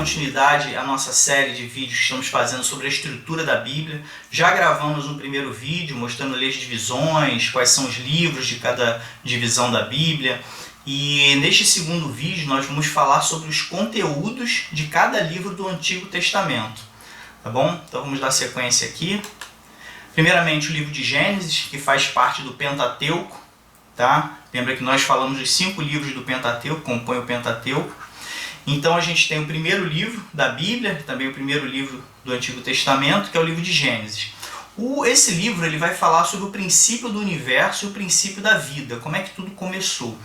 continuidade à nossa série de vídeos que estamos fazendo sobre a estrutura da Bíblia. Já gravamos um primeiro vídeo mostrando as divisões, quais são os livros de cada divisão da Bíblia. E neste segundo vídeo nós vamos falar sobre os conteúdos de cada livro do Antigo Testamento. Tá bom? Então vamos dar sequência aqui. Primeiramente o livro de Gênesis, que faz parte do Pentateuco. Tá? Lembra que nós falamos dos 5 livros do Pentateuco, que compõem o Pentateuco. Então a gente tem o primeiro livro da Bíblia, também o primeiro livro do Antigo Testamento, que é o livro de Gênesis. Esse livro ele vai falar sobre o princípio do universo e o princípio da vida, como é que tudo começou.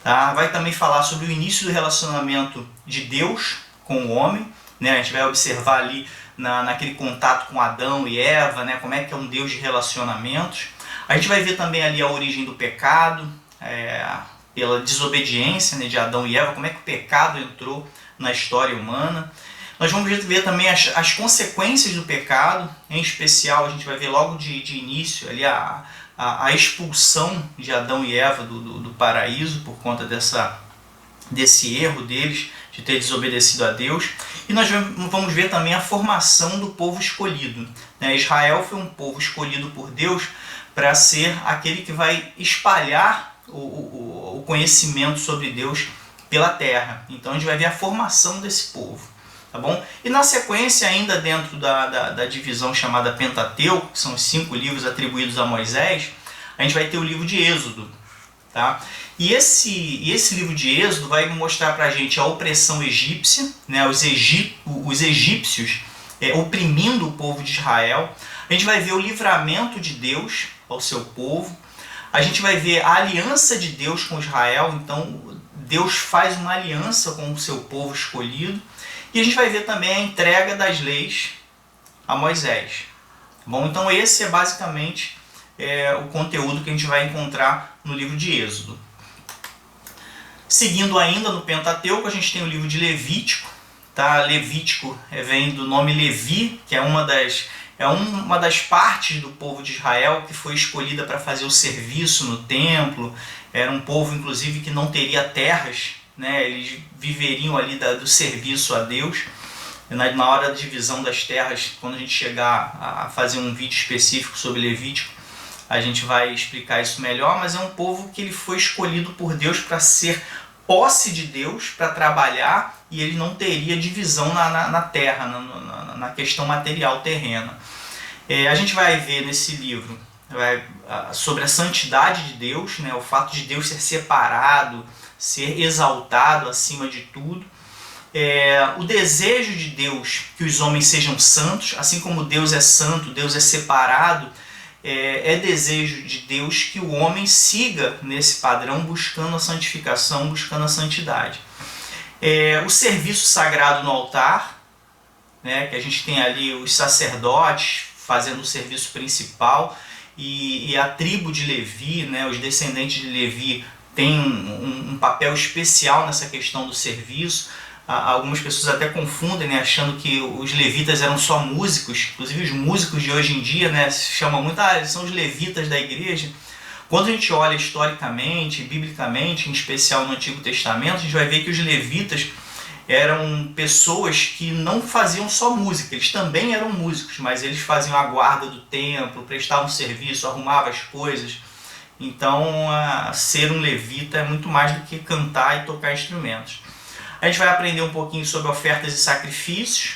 Tá? Vai também falar sobre o início do relacionamento de Deus com o homem, né? A gente vai observar ali naquele contato com Adão e Eva, né? Como é que é um Deus de relacionamentos. A gente vai ver também ali a origem do pecado, pela desobediência, né, de Adão e Eva, como é que o pecado entrou na história humana. Nós vamos ver também as consequências do pecado, em especial a gente vai ver logo de início ali a expulsão de Adão e Eva do paraíso por conta desse erro deles de ter desobedecido a Deus. E nós vamos ver também a formação do povo escolhido. Né? Israel foi um povo escolhido por Deus para ser aquele que vai espalhar o conhecimento sobre Deus pela terra. Então a gente vai ver a formação desse povo. Tá bom? E na sequência, ainda dentro da divisão chamada Pentateuco, que são os 5 livros atribuídos a Moisés, a gente vai ter o livro de Êxodo. Tá? E esse livro de Êxodo vai mostrar para a gente a opressão egípcia, né? Os egípcios oprimindo o povo de Israel. A gente vai ver o livramento de Deus ao seu povo. A gente vai ver a aliança de Deus com Israel. Então Deus faz uma aliança com o seu povo escolhido. E a gente vai ver também a entrega das leis a Moisés. Bom, então esse é basicamente o conteúdo que a gente vai encontrar no livro de Êxodo. Seguindo ainda no Pentateuco, a gente tem o livro de Levítico. Tá? Levítico vem do nome Levi, que é uma das partes do povo de Israel que foi escolhida para fazer o serviço no templo. Era um povo, inclusive, que não teria terras, né? Eles viveriam ali do serviço a Deus. Na hora da divisão das terras, quando a gente chegar a fazer um vídeo específico sobre Levítico, a gente vai explicar isso melhor, mas é um povo que ele foi escolhido por Deus para ser posse de Deus, para trabalhar, e ele não teria divisão na terra, na questão material terrena. A gente vai ver nesse livro sobre a santidade de Deus, né, o fato de Deus ser separado, ser exaltado acima de tudo. O desejo de Deus que os homens sejam santos, assim como Deus é santo, Deus é separado, é desejo de Deus que o homem siga nesse padrão, buscando a santificação, buscando a santidade. O serviço sagrado no altar, né, que a gente tem ali os sacerdotes fazendo o serviço principal, e a tribo de Levi, né, os descendentes de Levi, têm um papel especial nessa questão do serviço. Algumas pessoas até confundem, né, achando que os levitas eram só músicos. Inclusive os músicos de hoje em dia, né, se chamam muito, eles são os levitas da igreja. Quando a gente olha historicamente, biblicamente, em especial no Antigo Testamento, a gente vai ver que os levitas eram pessoas que não faziam só música, eles também eram músicos, mas eles faziam a guarda do templo, prestavam serviço, arrumavam as coisas. Então, ser um levita é muito mais do que cantar e tocar instrumentos. A gente vai aprender um pouquinho sobre ofertas e sacrifícios,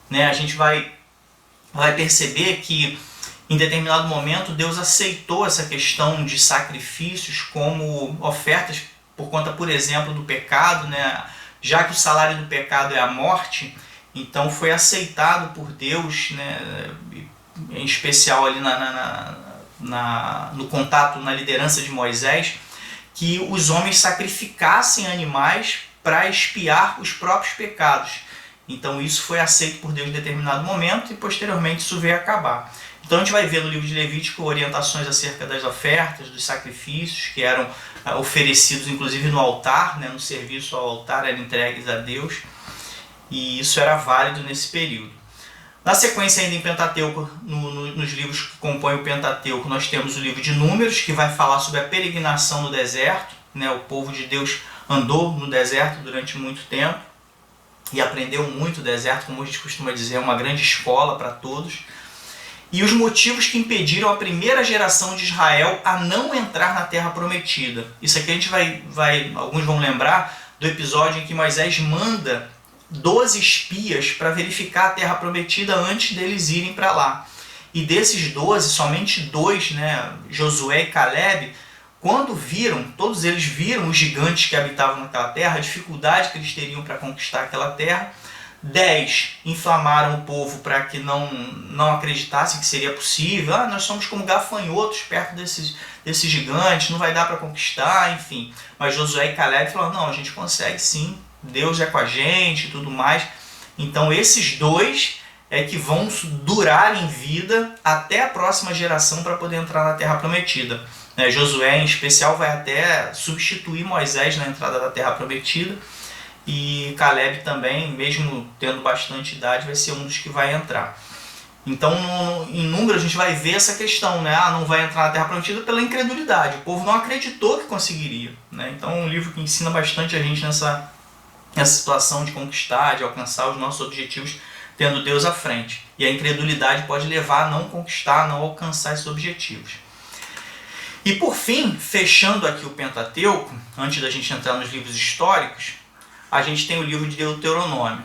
né? A gente vai perceber que em determinado momento Deus aceitou essa questão de sacrifícios como ofertas por conta, por exemplo, do pecado, né? Já que o salário do pecado é a morte, então foi aceitado por Deus, né? Em especial ali no contato, na liderança de Moisés, que os homens sacrificassem animais para expiar os próprios pecados. Então isso foi aceito por Deus em determinado momento e posteriormente isso veio a acabar. Então a gente vai ver no livro de Levítico orientações acerca das ofertas, dos sacrifícios que eram oferecidos inclusive no altar, né, no serviço ao altar, eram entregues a Deus, e isso era válido nesse período. Na sequência, ainda em Pentateuco, nos livros que compõem o Pentateuco, nós temos o livro de Números, que vai falar sobre a peregrinação no deserto, né, o povo de Deus andou no deserto durante muito tempo. e aprendeu muito. O deserto, como a gente costuma dizer, é uma grande escola para todos. E os motivos que impediram a primeira geração de Israel a não entrar na Terra Prometida. Isso aqui a gente alguns vão lembrar do episódio em que Moisés manda 12 espias para verificar a Terra Prometida antes deles irem para lá. E desses 12, somente 2, né, Josué e Caleb, quando viram, todos eles viram os gigantes que habitavam naquela terra, a dificuldade que eles teriam para conquistar aquela terra. 10 inflamaram o povo para que não acreditassem que seria possível. Nós somos como gafanhotos perto desses gigantes, não vai dar para conquistar, enfim. Mas Josué e Caleb falaram, não, a gente consegue sim, Deus é com a gente e tudo mais. Então esses 2 é que vão durar em vida até a próxima geração para poder entrar na Terra Prometida. Josué, em especial, vai até substituir Moisés na entrada da Terra Prometida. E Caleb também, mesmo tendo bastante idade, vai ser um dos que vai entrar. Então, em número, a gente vai ver essa questão, né? Não vai entrar na Terra Prometida pela incredulidade. O povo não acreditou que conseguiria, né? Então, é um livro que ensina bastante a gente nessa situação de conquistar, de alcançar os nossos objetivos, tendo Deus à frente. E a incredulidade pode levar a não conquistar, a não alcançar esses objetivos. E por fim, fechando aqui o Pentateuco, antes da gente entrar nos livros históricos, a gente tem o livro de Deuteronômio,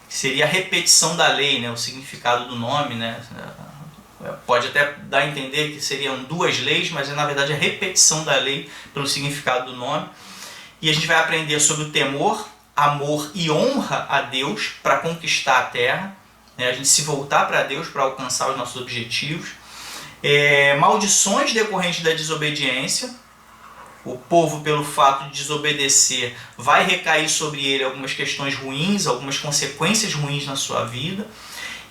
que seria a repetição da lei, né? O significado do nome, né? Pode até dar a entender que seriam 2 leis, mas na verdade a repetição da lei pelo significado do nome. E a gente vai aprender sobre o temor, amor e honra a Deus para conquistar a terra, né? A gente se voltar para Deus para alcançar os nossos objetivos. Maldições decorrentes da desobediência. O povo, pelo fato de desobedecer, vai recair sobre ele algumas questões ruins, algumas consequências ruins na sua vida.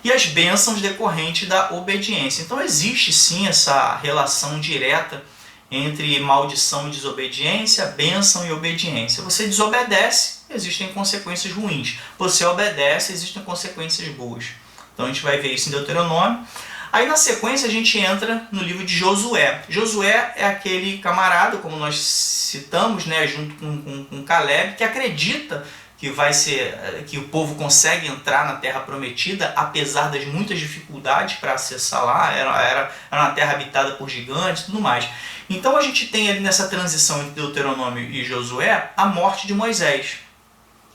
E as bênçãos decorrentes da obediência. Então existe sim essa relação direta entre maldição e desobediência, bênção e obediência. Você desobedece, existem consequências ruins. Você obedece, existem consequências boas. Então a gente vai ver isso em Deuteronômio. Aí na sequência a gente entra no livro de Josué. Josué é aquele camarada, como nós citamos, né, junto com Caleb, que acredita que o povo consegue entrar na Terra Prometida, apesar das muitas dificuldades para acessar lá. Era uma terra habitada por gigantes e tudo mais. Então a gente tem ali nessa transição entre Deuteronômio e Josué a morte de Moisés.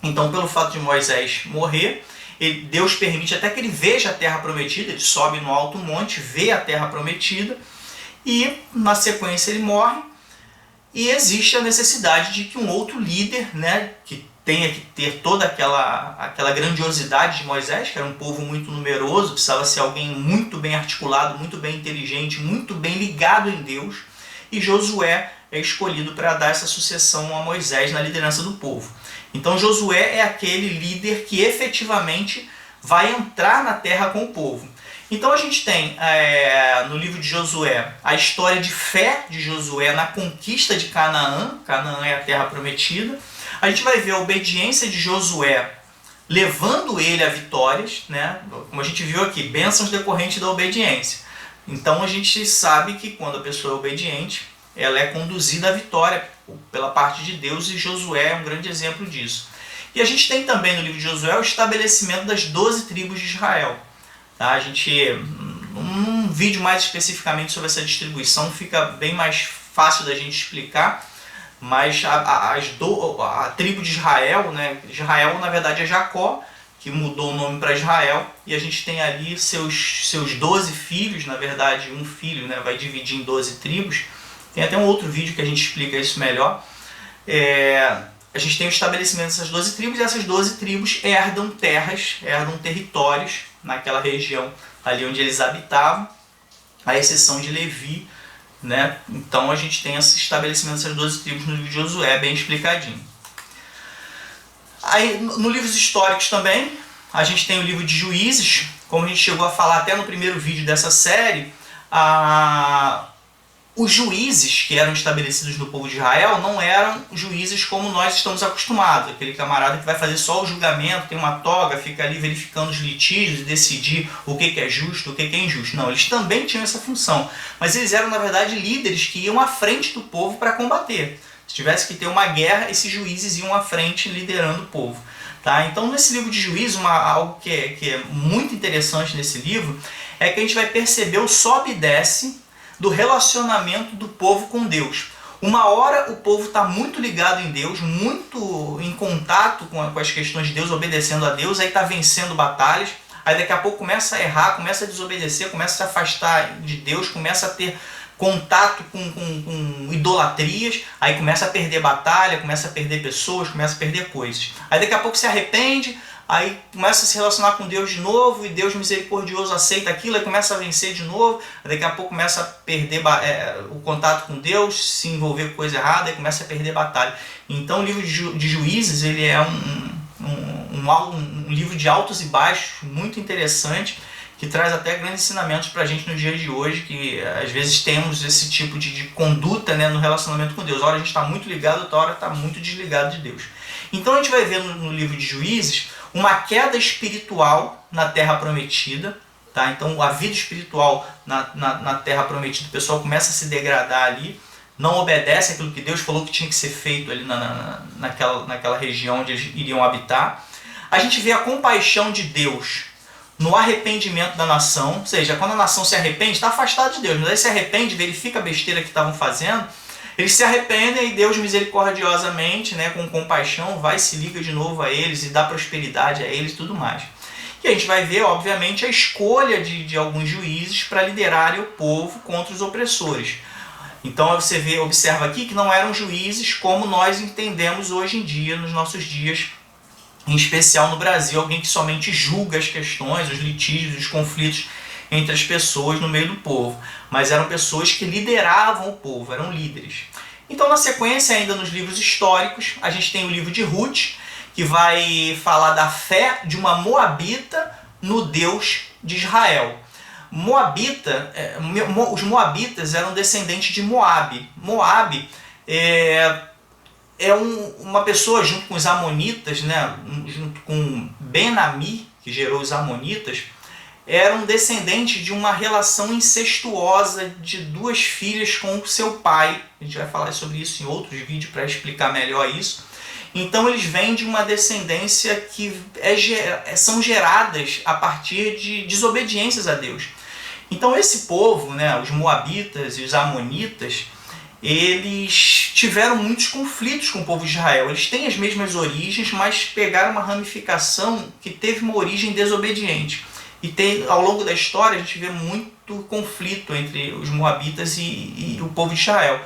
Então, pelo fato de Moisés morrer, Deus permite até que ele veja a Terra Prometida. Ele sobe no alto monte, vê a Terra Prometida e na sequência ele morre. E existe a necessidade de que um outro líder, né, que tenha que ter toda aquela grandiosidade de Moisés, que era um povo muito numeroso, precisava ser alguém muito bem articulado, muito bem inteligente, muito bem ligado em Deus. E Josué é escolhido para dar essa sucessão a Moisés na liderança do povo. Então Josué é aquele líder que efetivamente vai entrar na terra com o povo. Então a gente tem no livro de Josué a história de fé de Josué na conquista de Canaã. Canaã é a terra prometida. A gente vai ver a obediência de Josué levando ele a vitórias, né? Como a gente viu aqui, bênçãos decorrentes da obediência. Então a gente sabe que quando a pessoa é obediente, ela é conduzida à vitória pela parte de Deus, e Josué é um grande exemplo disso. E a gente tem também no livro de Josué o estabelecimento das 12 tribos de Israel. Tá? A gente, num vídeo mais especificamente sobre essa distribuição, fica bem mais fácil da gente explicar, mas a tribo de Israel, né? Israel na verdade é Jacó, que mudou o nome para Israel, e a gente tem ali seus 12 filhos, na verdade um filho, né, vai dividir em 12 tribos. Tem até um outro vídeo que a gente explica isso melhor. A gente tem o estabelecimento dessas 12 tribos, e essas 12 tribos herdam terras, herdam territórios naquela região ali onde eles habitavam, à exceção de Levi, né? Então a gente tem esse estabelecimento dessas 12 tribos no livro de Josué, bem explicadinho. Aí, no livros históricos também, a gente tem o livro de Juízes. Como a gente chegou a falar até no primeiro vídeo dessa série, os juízes que eram estabelecidos no povo de Israel não eram juízes como nós estamos acostumados. Aquele camarada que vai fazer só o julgamento, tem uma toga, fica ali verificando os litígios e decidir o que é justo, o que é injusto. Não, eles também tinham essa função. Mas eles eram, na verdade, líderes que iam à frente do povo para combater. Se tivesse que ter uma guerra, esses juízes iam à frente liderando o povo. Tá? Então, nesse livro de Juízes, algo que é muito interessante nesse livro é que a gente vai perceber o sobe e desce do relacionamento do povo com Deus. Uma hora o povo está muito ligado em Deus, muito em contato com as questões de Deus, obedecendo a Deus, aí está vencendo batalhas, aí daqui a pouco começa a errar, começa a desobedecer, começa a se afastar de Deus, começa a ter contato com idolatrias, aí começa a perder batalha, começa a perder pessoas, começa a perder coisas. Aí daqui a pouco se arrepende, aí começa a se relacionar com Deus de novo, e Deus misericordioso aceita aquilo, aí começa a vencer de novo, daqui a pouco começa a perder o contato com Deus, se envolver com coisa errada, e começa a perder batalha. Então o livro de Juízes, ele é um livro de altos e baixos, muito interessante, que traz até grandes ensinamentos para a gente no dia de hoje, que às vezes temos esse tipo de conduta, né, no relacionamento com Deus. A hora a gente está muito ligado, outra hora está muito desligado de Deus. Então a gente vai ver no livro de Juízes uma queda espiritual na Terra Prometida. Tá? Então a vida espiritual na Terra Prometida, o pessoal começa a se degradar ali, não obedece aquilo que Deus falou que tinha que ser feito ali naquela região onde eles iriam habitar. A gente vê a compaixão de Deus no arrependimento da nação, ou seja, quando a nação se arrepende, está afastada de Deus, mas aí se arrepende, verifica a besteira que estavam fazendo, eles se arrependem e Deus misericordiosamente, né, com compaixão, vai e se liga de novo a eles e dá prosperidade a eles e tudo mais. E a gente vai ver, obviamente, a escolha de alguns juízes para liderarem o povo contra os opressores. Então você observa aqui que não eram juízes como nós entendemos hoje em dia, nos nossos dias, em especial no Brasil, alguém que somente julga as questões, os litígios, os conflitos entre as pessoas no meio do povo. Mas eram pessoas que lideravam o povo, eram líderes. Então, na sequência, ainda nos livros históricos, a gente tem o livro de Ruth, que vai falar da fé de uma moabita no Deus de Israel. Os moabitas eram descendentes de Moabe. Moabe é uma pessoa junto com os amonitas, né, junto com Ben-Ami, que gerou os amonitas, era um descendente de uma relação incestuosa de duas filhas com o seu pai. A gente vai falar sobre isso em outros vídeos para explicar melhor isso. Então eles vêm de uma descendência que são geradas a partir de desobediências a Deus. Então esse povo, né, os moabitas e os amonitas, eles tiveram muitos conflitos com o povo de Israel. Eles têm as mesmas origens, mas pegaram uma ramificação que teve uma origem desobediente. E ao longo da história a gente vê muito conflito entre os moabitas e o povo de Israel.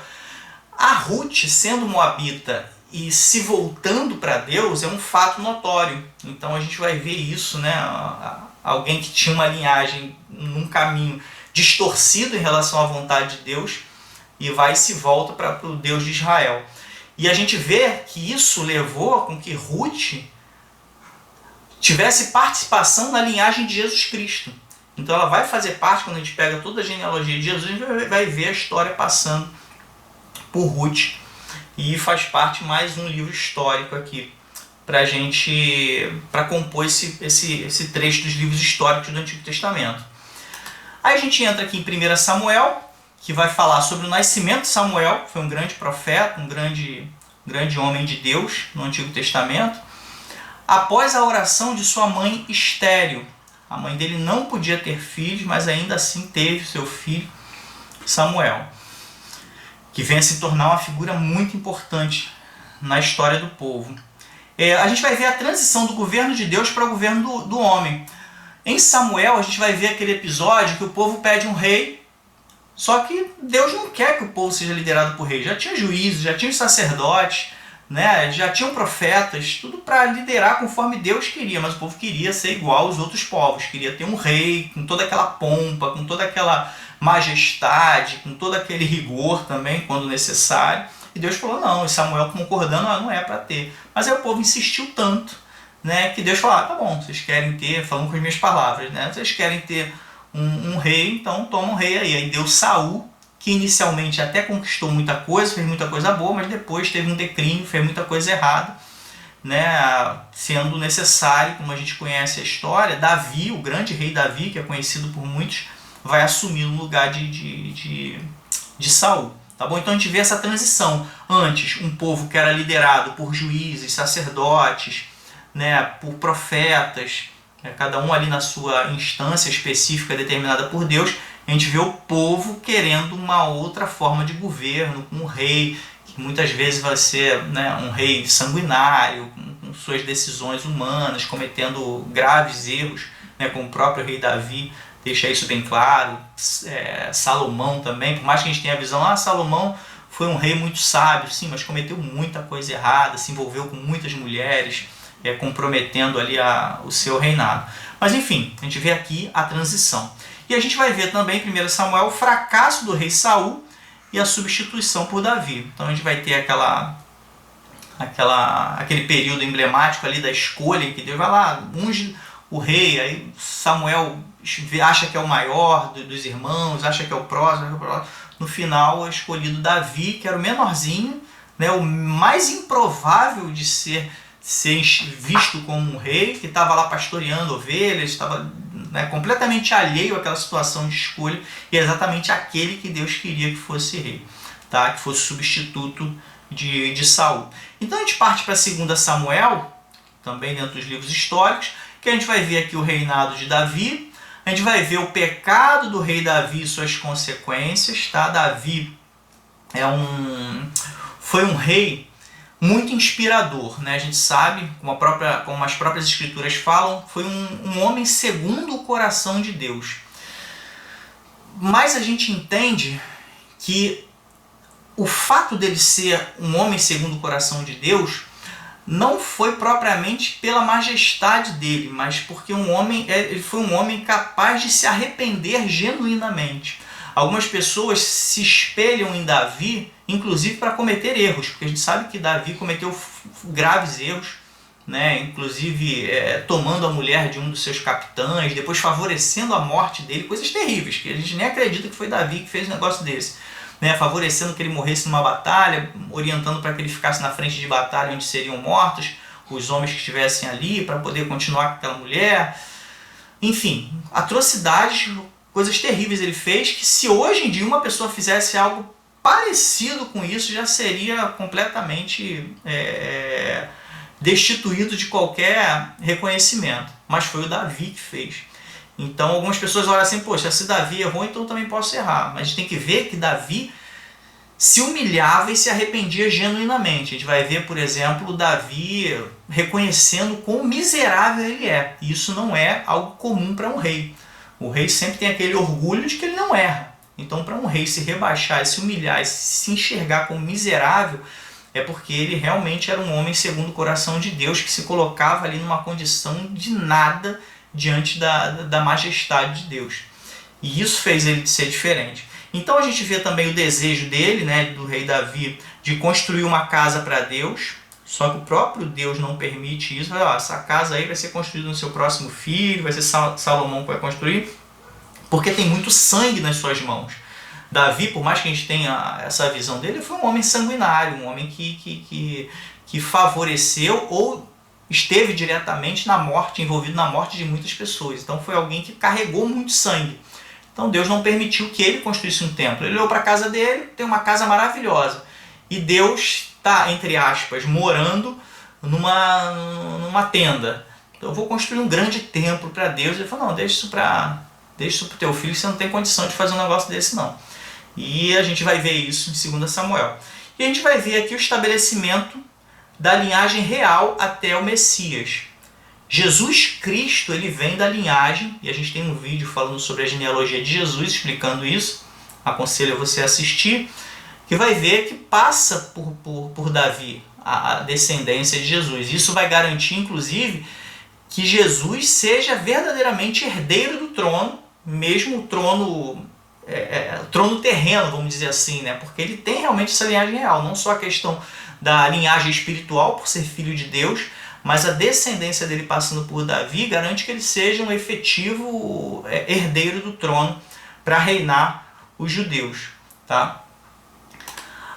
A Ruth, sendo moabita e se voltando para Deus, é um fato notório. Então a gente vai ver isso, né? Alguém que tinha uma linhagem num caminho distorcido em relação à vontade de Deus, e vai e se volta para o Deus de Israel. E a gente vê que isso levou com que Ruth tivesse participação na linhagem de Jesus Cristo. Então ela vai fazer parte, quando a gente pega toda a genealogia de Jesus, a gente vai ver a história passando por Ruth. E faz parte mais um livro histórico aqui, para compor esse trecho dos livros históricos do Antigo Testamento. Aí a gente entra aqui em 1 Samuel, que vai falar sobre o nascimento de Samuel, que foi um grande profeta, um grande homem de Deus no Antigo Testamento, após a oração de sua mãe estéril. A mãe dele não podia ter filhos, mas ainda assim teve seu filho Samuel, que vem a se tornar uma figura muito importante na história do povo. A gente vai ver a transição do governo de Deus para o governo do homem. Em Samuel, a gente vai ver aquele episódio que o povo pede um rei, só que Deus não quer que o povo seja liderado por rei. Já tinha juízes, já tinha sacerdotes, né? Já tinham profetas, tudo para liderar conforme Deus queria, mas o povo queria ser igual aos outros povos, queria ter um rei com toda aquela pompa, com toda aquela majestade, com todo aquele rigor também, quando necessário. E Deus falou não, e Samuel concordando, não é para ter. Mas aí o povo insistiu tanto, né, que Deus falou, tá bom, vocês querem ter, falando com as minhas palavras, né, vocês querem ter um rei, então toma um rei aí. Aí deu Saul, que inicialmente até conquistou muita coisa, fez muita coisa boa, mas depois teve um declínio, fez muita coisa errada, né, sendo necessário, como a gente conhece a história, Davi, o grande rei Davi, que é conhecido por muitos, vai assumir o lugar de Saul. Tá bom? Então a gente vê essa transição. Antes, um povo que era liderado por juízes, sacerdotes, né, por profetas, cada um ali na sua instância específica determinada por Deus. A gente vê o povo querendo uma outra forma de governo, com um rei, que muitas vezes vai ser, né, um rei sanguinário, com suas decisões humanas, cometendo graves erros, né, como o próprio rei Davi deixa isso bem claro. Salomão também, por mais que a gente tenha a visão, Salomão foi um rei muito sábio, sim, mas cometeu muita coisa errada, se envolveu com muitas mulheres, comprometendo ali o seu reinado. Mas enfim, a gente vê aqui a transição. E a gente vai ver também em 1 Samuel o fracasso do rei Saul e a substituição por Davi. Então a gente vai ter aquele período emblemático ali da escolha, em que Deus vai lá, unge o rei, aí Samuel acha que é o maior dos irmãos, acha que é o próximo. No final é escolhido Davi, que era o menorzinho, né, o mais improvável de ser visto como um rei, que estava lá pastoreando ovelhas, estava, né, completamente alheio àquela situação de escolha, e é exatamente aquele que Deus queria que fosse rei, tá? Que fosse substituto de Saul. Então a gente parte para 2 Samuel, também dentro dos livros históricos, que a gente vai ver aqui o reinado de Davi. A gente vai ver o pecado do rei Davi e suas consequências. Tá? Davi foi um rei muito inspirador. Né? A gente sabe, como as próprias escrituras falam, foi um homem segundo o coração de Deus. Mas a gente entende que o fato dele ser um homem segundo o coração de Deus não foi propriamente pela majestade dele, mas porque ele foi um homem capaz de se arrepender genuinamente. Algumas pessoas se espelham em Davi, inclusive para cometer erros, porque a gente sabe que Davi cometeu graves erros, né? Inclusive tomando a mulher de um dos seus capitães, depois favorecendo a morte dele, coisas terríveis, que a gente nem acredita que foi Davi que fez um negócio desse. Né, favorecendo que ele morresse numa batalha, orientando para que ele ficasse na frente de batalha onde seriam mortos os homens que estivessem ali, para poder continuar com aquela mulher. Enfim, atrocidades, coisas terríveis ele fez, que se hoje em dia uma pessoa fizesse algo parecido com isso, já seria completamente destituído de qualquer reconhecimento. Mas foi o Davi que fez. Então algumas pessoas olham assim, poxa, se Davi errou, então eu também posso errar. Mas a gente tem que ver que Davi se humilhava e se arrependia genuinamente. A gente vai ver, por exemplo, Davi reconhecendo quão miserável ele é. E isso não é algo comum para um rei. O rei sempre tem aquele orgulho de que ele não erra. Então para um rei se rebaixar, se humilhar e se enxergar como miserável, é porque ele realmente era um homem segundo o coração de Deus, que se colocava ali numa condição de nada diante da majestade de Deus. E isso fez ele ser diferente. Então a gente vê também o desejo dele, né, do rei Davi, de construir uma casa para Deus, só que o próprio Deus não permite isso. Essa casa aí vai ser construída no seu próximo filho, vai ser Salomão que vai construir, porque tem muito sangue nas suas mãos. Davi, por mais que a gente tenha essa visão dele, foi um homem sanguinário, um homem que favoreceu ou esteve diretamente envolvido na morte de muitas pessoas. Então foi alguém que carregou muito sangue. Então Deus não permitiu que ele construísse um templo. Ele olhou para a casa dele, tem uma casa maravilhosa. E Deus está, entre aspas, morando numa tenda. Então eu vou construir um grande templo para Deus. Ele falou, não, deixa isso para o teu filho, você não tem condição de fazer um negócio desse não. E a gente vai ver isso em 2 Samuel. E a gente vai ver aqui o estabelecimento da linhagem real até o Messias. Jesus Cristo, ele vem da linhagem, e a gente tem um vídeo falando sobre a genealogia de Jesus, explicando isso, aconselho você a assistir, que vai ver que passa por Davi, a descendência de Jesus. Isso vai garantir, inclusive, que Jesus seja verdadeiramente herdeiro do trono, mesmo o trono terreno, vamos dizer assim, né? Porque ele tem realmente essa linhagem real, não só a questão da linhagem espiritual, por ser filho de Deus, mas a descendência dele passando por Davi garante que ele seja um efetivo herdeiro do trono para reinar os judeus. Tá?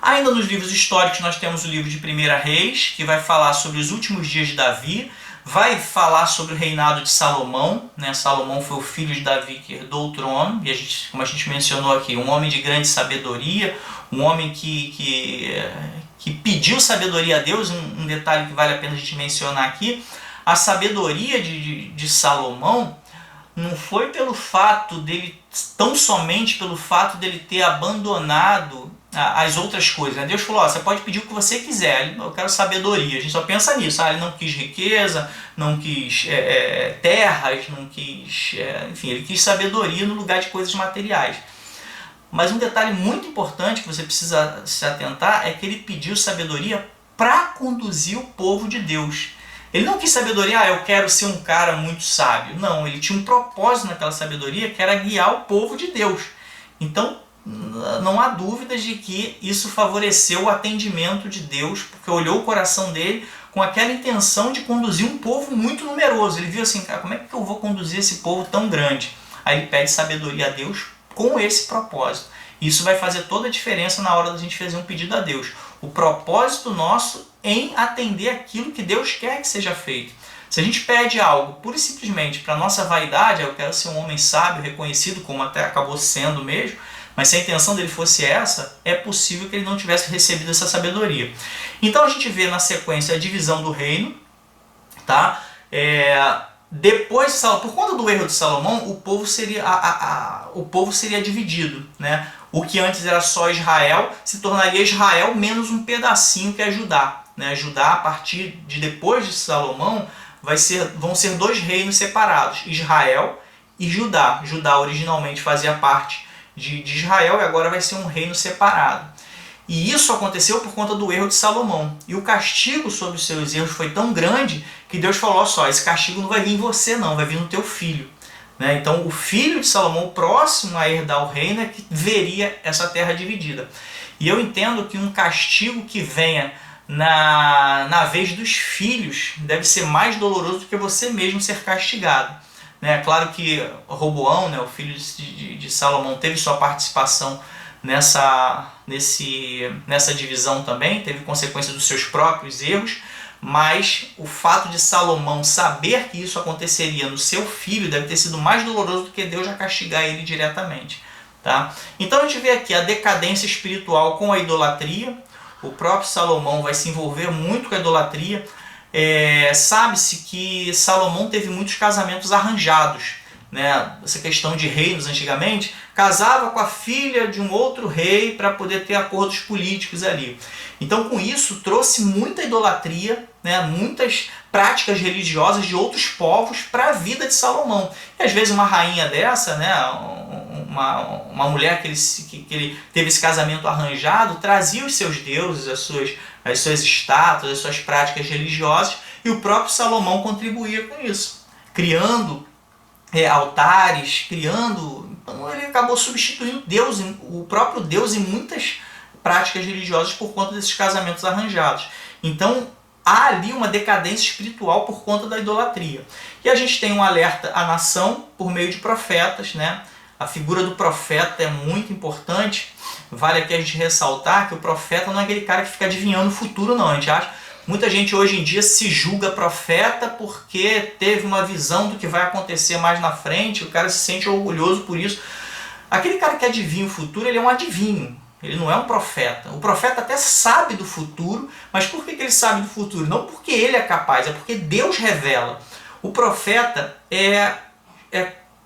Ainda nos livros históricos nós temos o livro de 1 Reis, que vai falar sobre os últimos dias de Davi, vai falar sobre o reinado de Salomão. Né? Salomão foi o filho de Davi que herdou o trono, e como a gente mencionou aqui, um homem de grande sabedoria, um homem que pediu sabedoria a Deus. Um detalhe que vale a pena a gente mencionar aqui, a sabedoria de Salomão não foi pelo fato dele, tão somente pelo fato dele ter abandonado as outras coisas, né? Deus falou, você pode pedir o que você quiser, eu quero sabedoria. A gente só pensa nisso, ele não quis riqueza, não quis terras, não quis, enfim, ele quis sabedoria no lugar de coisas materiais. Mas um detalhe muito importante que você precisa se atentar é que ele pediu sabedoria para conduzir o povo de Deus. Ele não quis sabedoria, eu quero ser um cara muito sábio. Não, ele tinha um propósito naquela sabedoria que era guiar o povo de Deus. Então, não há dúvidas de que isso favoreceu o atendimento de Deus, porque olhou o coração dele com aquela intenção de conduzir um povo muito numeroso. Ele viu assim, cara, como é que eu vou conduzir esse povo tão grande? Aí ele pede sabedoria a Deus com esse propósito. Isso vai fazer toda a diferença na hora da gente fazer um pedido a Deus. O propósito nosso em atender aquilo que Deus quer que seja feito. Se a gente pede algo pura e simplesmente para nossa vaidade, eu quero ser um homem sábio, reconhecido, como até acabou sendo mesmo, mas se a intenção dele fosse essa, é possível que ele não tivesse recebido essa sabedoria. Então a gente vê na sequência a divisão do reino, tá? Depois de Salomão, por conta do erro de Salomão, o povo seria dividido, né? O que antes era só Israel se tornaria Israel menos um pedacinho que é Judá, né? Judá, a partir de depois de Salomão, vão ser dois reinos separados, Israel e Judá. Judá originalmente fazia parte de Israel e agora vai ser um reino separado. E isso aconteceu por conta do erro de Salomão. E o castigo sobre os seus erros foi tão grande que Deus falou, esse castigo não vai vir em você não, vai vir no teu filho. Né? Então o filho de Salomão, próximo a herdar o reino, é que veria essa terra dividida. E eu entendo que um castigo que venha na vez dos filhos deve ser mais doloroso do que você mesmo ser castigado. Né? Claro que Roboão, né, o filho de Salomão, teve sua participação nessa divisão também, teve consequência dos seus próprios erros, mas o fato de Salomão saber que isso aconteceria no seu filho deve ter sido mais doloroso do que Deus já castigar ele diretamente. Tá? Então a gente vê aqui a decadência espiritual com a idolatria. O próprio Salomão vai se envolver muito com a idolatria. Sabe-se que Salomão teve muitos casamentos arranjados. Né? Essa questão de reinos antigamente, casava com a filha de um outro rei para poder ter acordos políticos ali. Então com isso trouxe muita idolatria, né? Muitas práticas religiosas de outros povos para a vida de Salomão. E às vezes uma rainha dessa, né? uma mulher que ele teve esse casamento arranjado, trazia os seus deuses, as suas estátuas, as suas práticas religiosas, e o próprio Salomão contribuía com isso, criando altares, então ele acabou substituindo Deus, o próprio Deus, em muitas práticas religiosas por conta desses casamentos arranjados. Então há ali uma decadência espiritual por conta da idolatria. E a gente tem um alerta à nação por meio de profetas, né? A figura do profeta é muito importante. Vale aqui a gente ressaltar que o profeta não é aquele cara que fica adivinhando o futuro, não. A gente acha, muita gente hoje em dia se julga profeta porque teve uma visão do que vai acontecer mais na frente, o cara se sente orgulhoso por isso. Aquele cara que adivinha o futuro, ele é um adivinho, ele não é um profeta. O profeta até sabe do futuro, mas por que ele sabe do futuro? Não porque ele é capaz, é porque Deus revela. O profeta é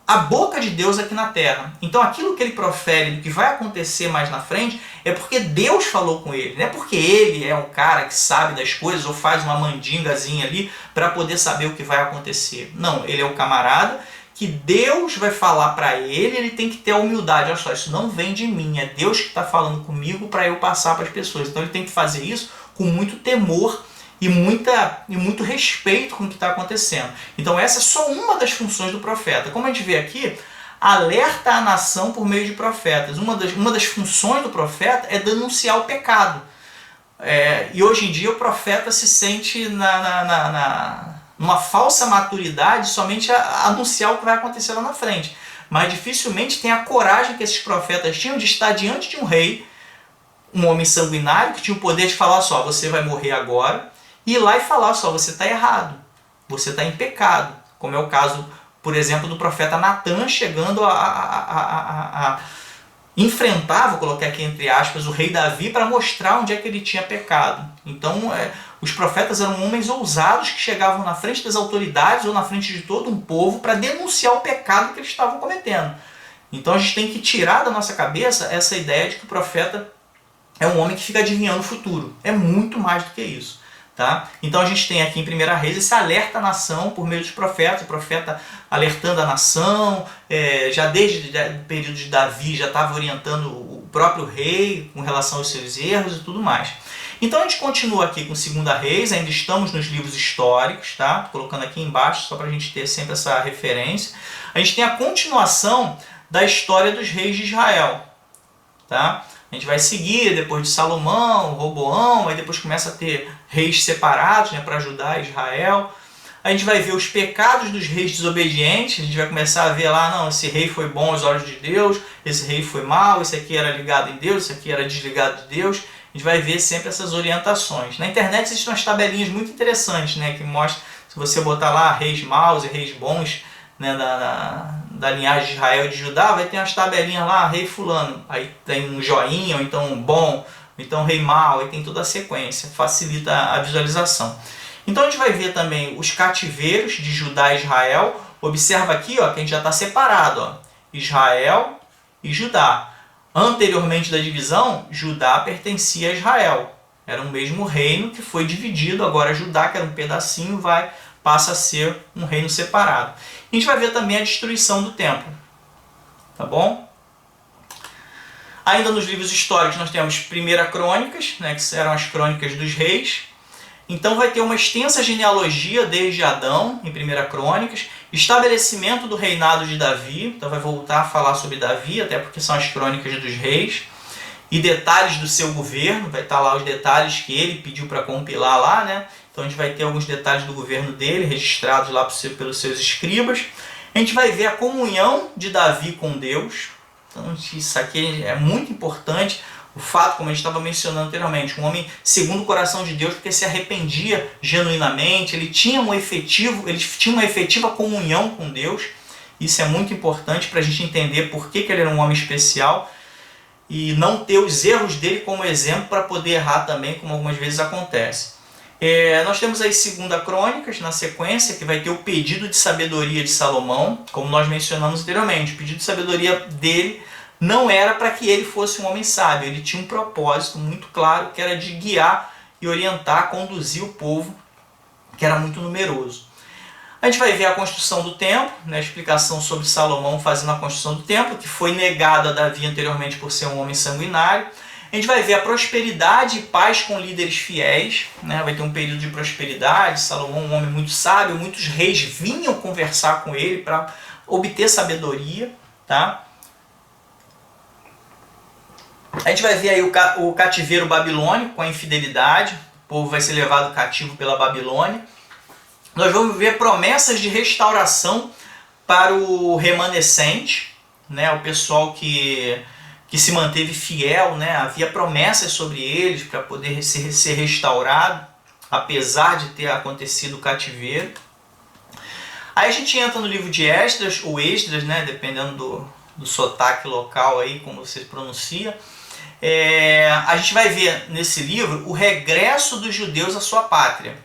a boca de Deus aqui na terra. Então aquilo que ele profere do que vai acontecer mais na frente é porque Deus falou com ele. Não é porque ele é um cara que sabe das coisas ou faz uma mandingazinha ali para poder saber o que vai acontecer. Não, ele é o camarada que Deus vai falar para ele, ele tem que ter a humildade. Olha só, isso não vem de mim, é Deus que está falando comigo para eu passar para as pessoas. Então ele tem que fazer isso com muito temor e muito respeito com o que está acontecendo. Então essa é só uma das funções do profeta. Como a gente vê aqui, alerta a nação por meio de profetas. Uma das funções do profeta é denunciar o pecado. E hoje em dia o profeta se sente numa falsa maturidade somente a anunciar o que vai acontecer lá na frente. Mas dificilmente tem a coragem que esses profetas tinham de estar diante de um rei, um homem sanguinário, que tinha o poder de falar você vai morrer agora, e ir lá e falar você está errado, você está em pecado, como é o caso, por exemplo, do profeta Natan chegando enfrentava, vou colocar aqui entre aspas, o rei Davi para mostrar onde é que ele tinha pecado. Então, os profetas eram homens ousados que chegavam na frente das autoridades ou na frente de todo um povo para denunciar o pecado que eles estavam cometendo. Então a gente tem que tirar da nossa cabeça essa ideia de que o profeta é um homem que fica adivinhando o futuro. É muito mais do que isso. Tá? Então a gente tem aqui em 1 Reis esse alerta à nação por meio dos profetas, o profeta alertando a nação, já desde o período de Davi já estava orientando o próprio rei com relação aos seus erros e tudo mais. Então a gente continua aqui com 2 Reis, ainda estamos nos livros históricos, tá? Tô colocando aqui embaixo só para a gente ter sempre essa referência. A gente tem a continuação da história dos reis de Israel. Tá? A gente vai seguir depois de Salomão, Roboão, aí depois começa a ter reis separados, né, para ajudar Israel. A gente vai ver os pecados dos reis desobedientes, a gente vai começar a ver lá, não, esse rei foi bom aos olhos de Deus, esse rei foi mau, esse aqui era ligado em Deus, esse aqui era desligado de Deus. A gente vai ver sempre essas orientações. Na internet existem umas tabelinhas muito interessantes, né, que mostram, se você botar lá reis maus e reis bons, né, da linhagem de Israel e de Judá, vai ter umas tabelinhas lá, rei fulano, aí tem um joinha, ou então um bom, ou então rei mau, aí tem toda a sequência, facilita a visualização. Então a gente vai ver também os cativeiros de Judá e Israel. Observa aqui, ó, que a gente já está separado, ó, Israel e Judá. Anteriormente da divisão, Judá pertencia a Israel, era o mesmo reino que foi dividido, agora Judá, que era um pedacinho, passa a ser um reino separado. A gente vai ver também a destruição do templo. Tá bom? Ainda nos livros históricos nós temos 1 Crônicas, né, que eram as crônicas dos reis. Então vai ter uma extensa genealogia desde Adão, em 1 Crônicas, estabelecimento do reinado de Davi, então vai voltar a falar sobre Davi, até porque são as crônicas dos reis, e detalhes do seu governo, vai estar lá os detalhes que ele pediu para compilar lá, né? Então a gente vai ter alguns detalhes do governo dele, registrados lá pelos seus escribas. A gente vai ver a comunhão de Davi com Deus. Então isso aqui é muito importante. O fato, como a gente estava mencionando anteriormente, um homem segundo o coração de Deus, porque se arrependia genuinamente, ele tinha uma efetiva comunhão com Deus. Isso é muito importante para a gente entender por que ele era um homem especial e não ter os erros dele como exemplo para poder errar também, como algumas vezes acontece. Nós temos aí 2 Crônicas na sequência, que vai ter o pedido de sabedoria de Salomão, como nós mencionamos anteriormente. O pedido de sabedoria dele não era para que ele fosse um homem sábio, ele tinha um propósito muito claro, que era de guiar e orientar, conduzir o povo, que era muito numeroso. A gente vai ver a construção do templo, né, a explicação sobre Salomão fazendo a construção do templo, que foi negada a Davi anteriormente por ser um homem sanguinário. A gente vai ver a prosperidade e paz com líderes fiéis, né? Vai ter um período de prosperidade, Salomão um homem muito sábio, muitos reis vinham conversar com ele para obter sabedoria. Tá? A gente vai ver aí o cativeiro babilônico com a infidelidade, o povo vai ser levado cativo pela Babilônia. Nós vamos ver promessas de restauração para o remanescente, né? O pessoal que se manteve fiel, né? Havia promessas sobre eles para poder ser restaurado, apesar de ter acontecido o cativeiro. Aí a gente entra no livro de Esdras, ou Esdras, né? Dependendo do sotaque local, aí, como você pronuncia. A gente vai ver nesse livro o regresso dos judeus à sua pátria.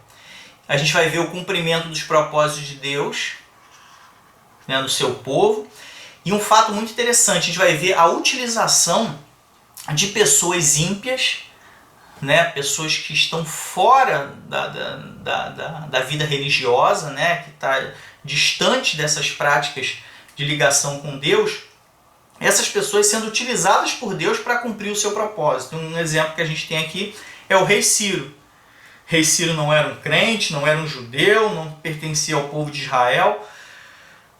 A gente vai ver o cumprimento dos propósitos de Deus, né, no seu povo. E um fato muito interessante, a gente vai ver a utilização de pessoas ímpias, né, pessoas que estão fora da vida religiosa, né, que está distante dessas práticas de ligação com Deus, essas pessoas sendo utilizadas por Deus para cumprir o seu propósito. Um exemplo que a gente tem aqui é o rei Ciro. O rei Ciro não era um crente, não era um judeu, não pertencia ao povo de Israel,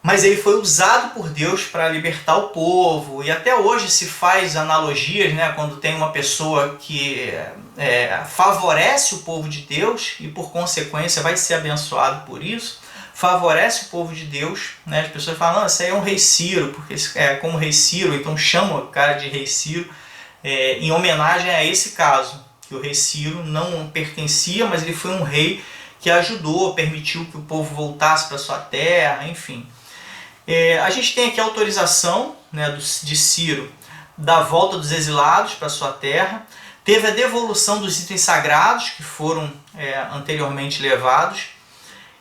mas ele foi usado por Deus para libertar o povo. E até hoje se faz analogias, né, quando tem uma pessoa que favorece o povo de Deus e por consequência vai ser abençoado por isso, favorece o povo de Deus, né? As pessoas falam, não, esse aí é um rei Ciro, porque é como rei Ciro, então chamam o cara de rei Ciro, em homenagem a esse caso, que o rei Ciro não pertencia, mas ele foi um rei que ajudou, permitiu que o povo voltasse para sua terra, enfim. A gente tem aqui a autorização, né, de Ciro da volta dos exilados para sua terra, teve a devolução dos itens sagrados que foram anteriormente levados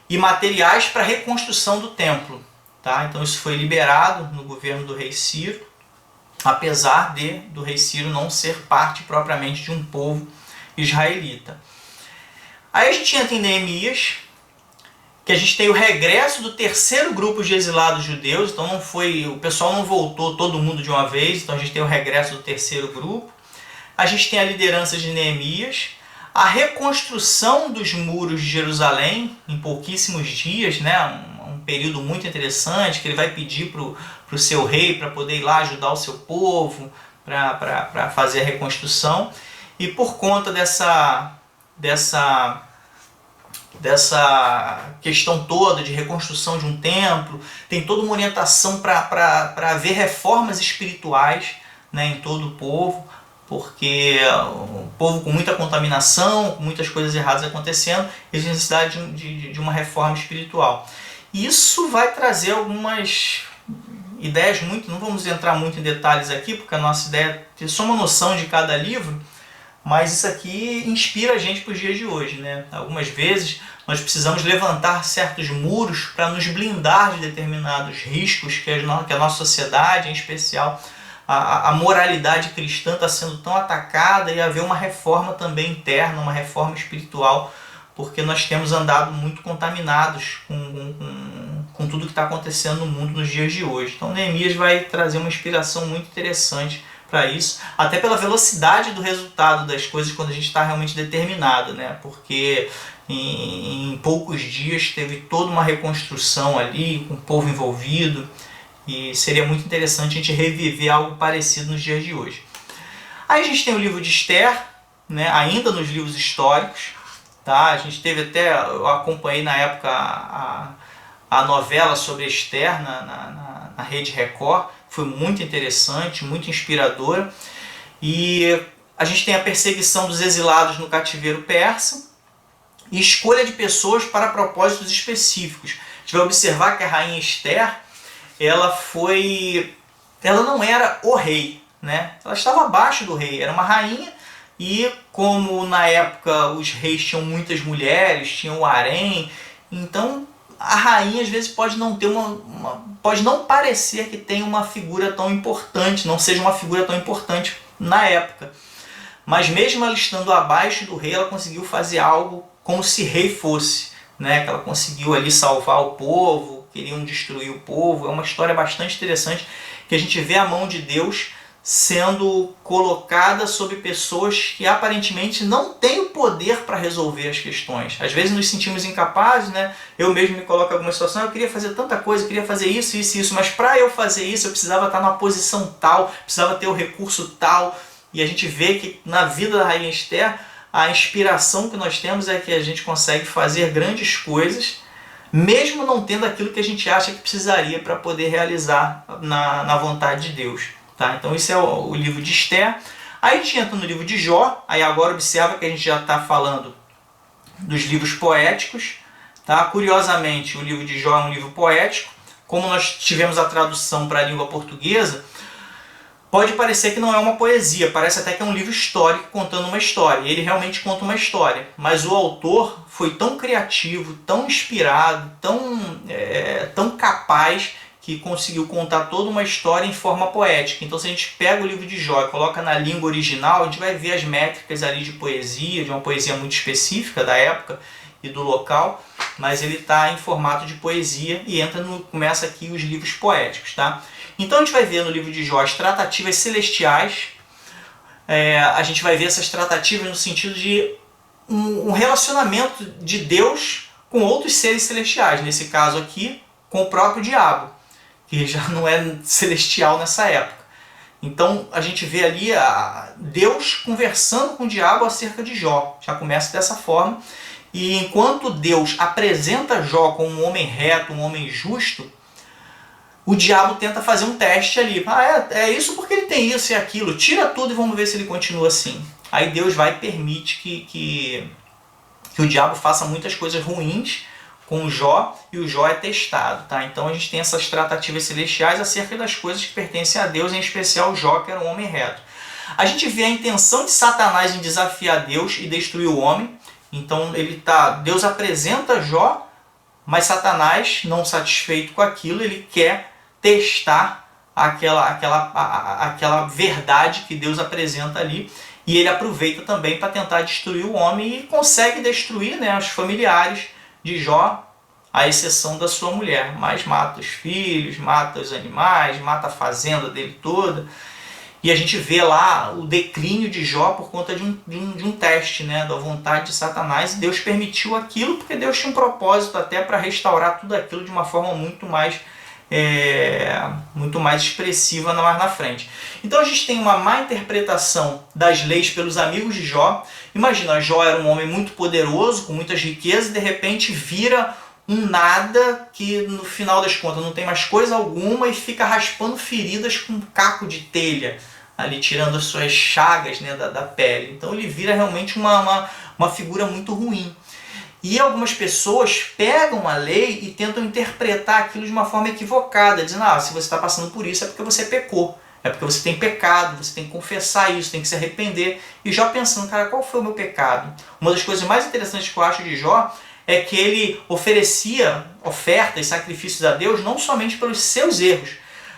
e materiais para a reconstrução do templo. Tá? Então isso foi liberado no governo do rei Ciro, apesar do rei Ciro não ser parte propriamente de um povo israelita. Aí a gente entra em Neemias, que a gente tem o regresso do terceiro grupo de exilados judeus, então o pessoal não voltou todo mundo de uma vez, então a gente tem o regresso do terceiro grupo. A gente tem a liderança de Neemias, a reconstrução dos muros de Jerusalém em pouquíssimos dias, né? Um período muito interessante, que ele vai pedir para o seu rei para poder ir lá ajudar o seu povo, para fazer a reconstrução. E por conta dessa questão toda de reconstrução de um templo, tem toda uma orientação para haver reformas espirituais, né, em todo o povo, porque o povo com muita contaminação, com muitas coisas erradas acontecendo, existe necessidade de uma reforma espiritual. Isso vai trazer algumas ideias não vamos entrar muito em detalhes aqui, porque a nossa ideia é ter só uma noção de cada livro, mas isso aqui inspira a gente para os dias de hoje, né? Algumas vezes nós precisamos levantar certos muros para nos blindar de determinados riscos que a nossa sociedade, em especial a moralidade cristã, está sendo tão atacada, e haver uma reforma também interna, uma reforma espiritual, porque nós temos andado muito contaminados com tudo que está acontecendo no mundo nos dias de hoje. Então Neemias vai trazer uma inspiração muito interessante para isso, até pela velocidade do resultado das coisas quando a gente está realmente determinado, né? Porque em poucos dias teve toda uma reconstrução ali, com o povo envolvido, e seria muito interessante a gente reviver algo parecido nos dias de hoje. Aí a gente tem o livro de Esther, né? Ainda nos livros históricos, tá? A gente teve até, eu acompanhei na época a novela sobre Esther na Rede Record, foi muito interessante, muito inspiradora. E a gente tem a perseguição dos exilados no cativeiro persa e escolha de pessoas para propósitos específicos. A gente vai observar que a rainha Esther, ela não era o rei, né? Ela estava abaixo do rei, era uma rainha, e como na época os reis tinham muitas mulheres, tinham o harém, então a rainha às vezes pode não ter pode não parecer que tem uma figura tão importante, não seja uma figura tão importante na época. Mas mesmo ela estando abaixo do rei, ela conseguiu fazer algo como se rei fosse, né? Que ela conseguiu ali salvar o povo, queriam destruir o povo. É uma história bastante interessante, que a gente vê a mão de Deus sendo colocada sobre pessoas que aparentemente não têm o poder para resolver as questões. Às vezes nos sentimos incapazes, né? Eu mesmo me coloco em alguma situação, eu queria fazer tanta coisa, eu queria fazer isso, isso e isso, mas para eu fazer isso eu precisava estar numa posição tal, precisava ter o recurso tal, e a gente vê que na vida da rainha Esther, a inspiração que nós temos é que a gente consegue fazer grandes coisas, mesmo não tendo aquilo que a gente acha que precisaria para poder realizar na vontade de Deus. Tá? Então esse é o livro de Esther. Aí a gente entra no livro de Jó. Aí agora observa que a gente já está falando dos livros poéticos. Tá? Curiosamente, o livro de Jó é um livro poético. Como nós tivemos a tradução para a língua portuguesa, pode parecer que não é uma poesia, parece até que é um livro histórico contando uma história. Ele realmente conta uma história, mas o autor foi tão criativo, tão inspirado, tão capaz, que conseguiu contar toda uma história em forma poética. Então se a gente pega o livro de Jó e coloca na língua original, a gente vai ver as métricas ali de poesia, de uma poesia muito específica da época e do local, mas ele está em formato de poesia e começa aqui os livros poéticos. Tá? Então a gente vai ver no livro de Jó as tratativas celestiais. A gente vai ver essas tratativas no sentido de um relacionamento de Deus com outros seres celestiais, nesse caso aqui com o próprio diabo, que já não é celestial nessa época. Então a gente vê ali Deus conversando com o diabo acerca de Jó, já começa dessa forma. E enquanto Deus apresenta Jó como um homem reto, um homem justo, o diabo tenta fazer um teste ali. É isso porque ele tem isso e aquilo. Tira tudo e vamos ver se ele continua assim. Aí Deus vai e permite que o diabo faça muitas coisas ruins com Jó, e o Jó é testado. Tá? Então a gente tem essas tratativas celestiais acerca das coisas que pertencem a Deus, em especial Jó, que era um homem reto. A gente vê a intenção de Satanás em desafiar Deus e destruir o homem. Então Deus apresenta Jó, mas Satanás, não satisfeito com aquilo, ele quer testar aquela verdade que Deus apresenta ali. E ele aproveita também para tentar destruir o homem e consegue destruir, né, os familiares de Jó, à exceção da sua mulher. Mas mata os filhos, mata os animais, mata a fazenda dele toda. E a gente vê lá o declínio de Jó por conta de um teste, né, da vontade de Satanás. E Deus permitiu aquilo porque Deus tinha um propósito até para restaurar tudo aquilo de uma forma muito mais expressiva mais na frente. Então a gente tem uma má interpretação das leis pelos amigos de Jó. Imagina, Jó era um homem muito poderoso, com muitas riquezas, e de repente vira um nada que no final das contas não tem mais coisa alguma e fica raspando feridas com um caco de telha, ali tirando as suas chagas, né, da pele. Então ele vira realmente uma figura muito ruim. E algumas pessoas pegam a lei e tentam interpretar aquilo de uma forma equivocada, dizendo, se você está passando por isso é porque você pecou, é porque você tem pecado, você tem que confessar isso, tem que se arrepender. E Jó pensando, cara, qual foi o meu pecado? Uma das coisas mais interessantes que eu acho de Jó é que ele oferecia ofertas, sacrifícios a Deus, não somente pelos seus erros,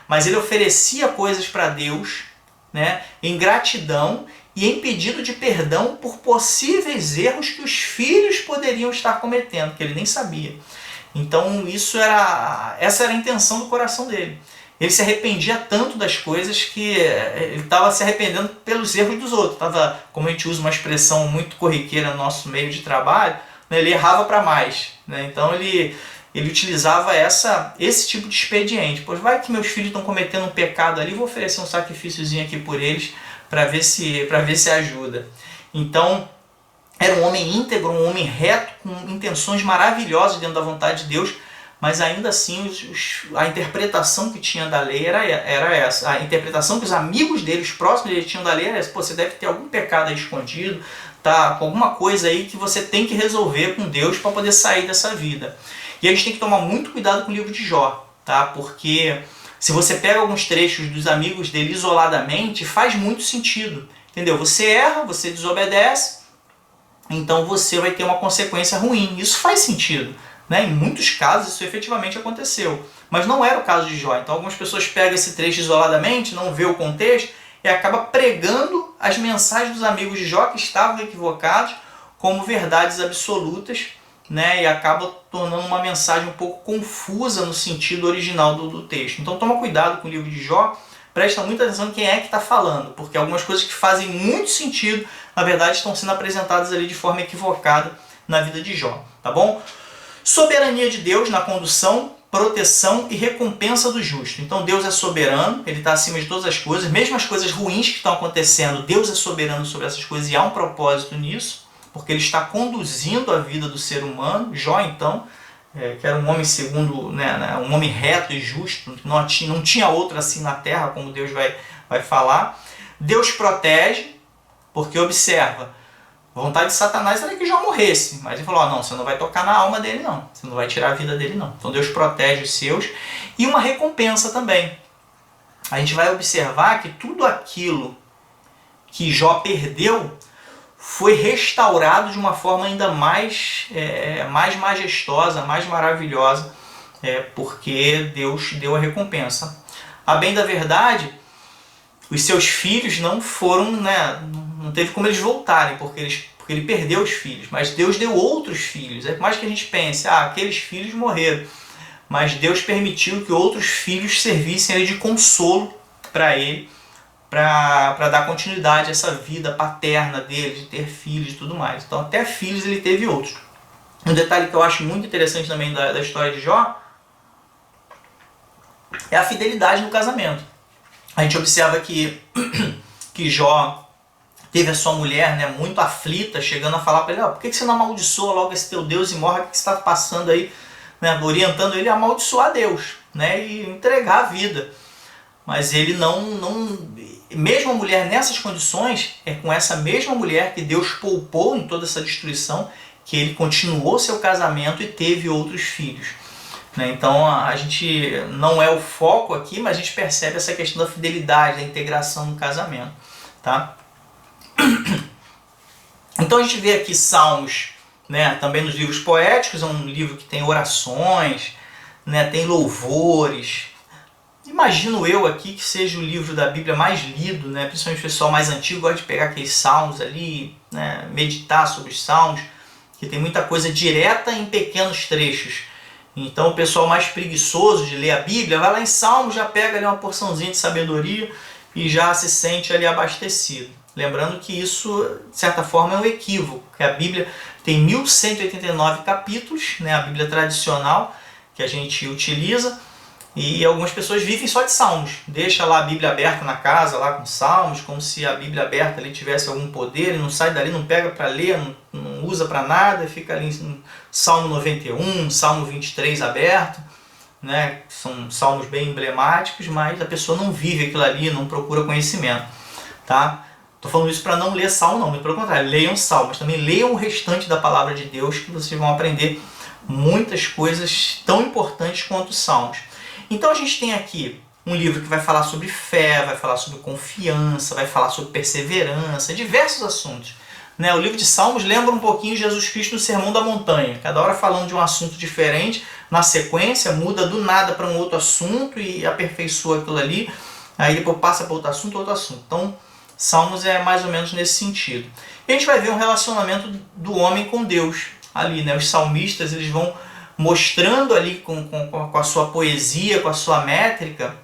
mas ele oferecia coisas para Deus, né, em gratidão e em pedido de perdão por possíveis erros que os filhos poderiam estar cometendo, que ele nem sabia. Então essa era a intenção do coração dele. Ele se arrependia tanto das coisas que ele estava se arrependendo pelos erros dos outros. Como a gente usa uma expressão muito corriqueira no nosso meio de trabalho, né, ele errava para mais. Né? Então ele utilizava esse tipo de expediente. Pois vai que meus filhos estão cometendo um pecado ali, vou oferecer um sacrifíciozinho aqui por eles, para ver se ajuda. Então, era um homem íntegro, um homem reto, com intenções maravilhosas dentro da vontade de Deus, mas ainda assim a interpretação que tinha da lei era essa. A interpretação que os amigos dele, os próximos dele, tinham da lei era essa. Pô, você deve ter algum pecado aí escondido, tá? Com alguma coisa aí que você tem que resolver com Deus para poder sair dessa vida. E a gente tem que tomar muito cuidado com o livro de Jó, tá? Porque se você pega alguns trechos dos amigos dele isoladamente, faz muito sentido, entendeu? Você erra, você desobedece, então você vai ter uma consequência ruim. Isso faz sentido, né? Em muitos casos isso efetivamente aconteceu, mas não era o caso de Jó. Então algumas pessoas pegam esse trecho isoladamente, não vê o contexto e acaba pregando as mensagens dos amigos de Jó que estavam equivocados como verdades absolutas, né, e acaba tornando uma mensagem um pouco confusa no sentido original do texto. Então toma cuidado com o livro de Jó, presta muita atenção em quem é que está falando, porque algumas coisas que fazem muito sentido, na verdade, estão sendo apresentadas ali de forma equivocada na vida de Jó. Tá bom? Soberania de Deus na condução, proteção e recompensa do justo. Então Deus é soberano, ele está acima de todas as coisas, mesmo as coisas ruins que estão acontecendo, Deus é soberano sobre essas coisas e há um propósito nisso, porque ele está conduzindo a vida do ser humano. Jó, então, que era um homem segundo, né, um homem reto e justo, não tinha outro assim na terra, como Deus vai falar. Deus protege, porque observa, a vontade de Satanás era que Jó morresse, mas ele falou, não, você não vai tocar na alma dele não, você não vai tirar a vida dele não. Então Deus protege os seus, e uma recompensa também. A gente vai observar que tudo aquilo que Jó perdeu foi restaurado de uma forma ainda mais majestosa, mais maravilhosa, porque Deus deu a recompensa. A bem da verdade, os seus filhos não foram, né, não teve como eles voltarem, porque ele perdeu os filhos, mas Deus deu outros filhos. É por mais que a gente pense, aqueles filhos morreram, mas Deus permitiu que outros filhos servissem ali de consolo para ele, para dar continuidade a essa vida paterna dele, de ter filhos e tudo mais. Então até filhos ele teve outros. Um detalhe que eu acho muito interessante também da história de Jó é a fidelidade no casamento. A gente observa que Jó teve a sua mulher, né, muito aflita, chegando a falar para ele, por que você não amaldiçoa logo esse teu Deus e morre? O que você está passando aí, né, orientando ele a amaldiçoar Deus, né, e entregar a vida. Mas ele mesmo a mulher nessas condições, é com essa mesma mulher que Deus poupou em toda essa destruição, que ele continuou seu casamento e teve outros filhos. Né? Então a gente não é o foco aqui, mas a gente percebe essa questão da fidelidade, da integração no casamento. Tá? Então a gente vê aqui Salmos, né, também nos livros poéticos, é um livro que tem orações, né, tem louvores. Imagino eu aqui que seja o livro da Bíblia mais lido, né, principalmente o pessoal mais antigo gosta de pegar aqueles salmos ali, né, meditar sobre os salmos, que tem muita coisa direta em pequenos trechos. Então o pessoal mais preguiçoso de ler a Bíblia vai lá em Salmos, já pega ali uma porçãozinha de sabedoria e já se sente ali abastecido. Lembrando que isso, de certa forma, é um equívoco, que a Bíblia tem 1189 capítulos, né, a Bíblia tradicional que a gente utiliza, e algumas pessoas vivem só de salmos. Deixa lá a Bíblia aberta na casa, lá com salmos, como se a Bíblia aberta ali tivesse algum poder, e não sai dali, não pega para ler, não usa para nada, fica ali em Salmo 91, Salmo 23 aberto, né? São salmos bem emblemáticos, mas a pessoa não vive aquilo ali, não procura conhecimento. Tá? Estou falando isso para não ler salmo, não, mas pelo contrário, leiam salmo, mas também leiam o restante da palavra de Deus, que vocês vão aprender muitas coisas tão importantes quanto os salmos. Então a gente tem aqui um livro que vai falar sobre fé, vai falar sobre confiança, vai falar sobre perseverança, diversos assuntos. Né? O livro de Salmos lembra um pouquinho Jesus Cristo no Sermão da Montanha, cada hora falando de um assunto diferente, na sequência muda do nada para um outro assunto e aperfeiçoa aquilo ali, aí depois passa para outro assunto. Então Salmos é mais ou menos nesse sentido. E a gente vai ver um relacionamento do homem com Deus ali, né? Os salmistas eles vão mostrando ali com a sua poesia, com a sua métrica,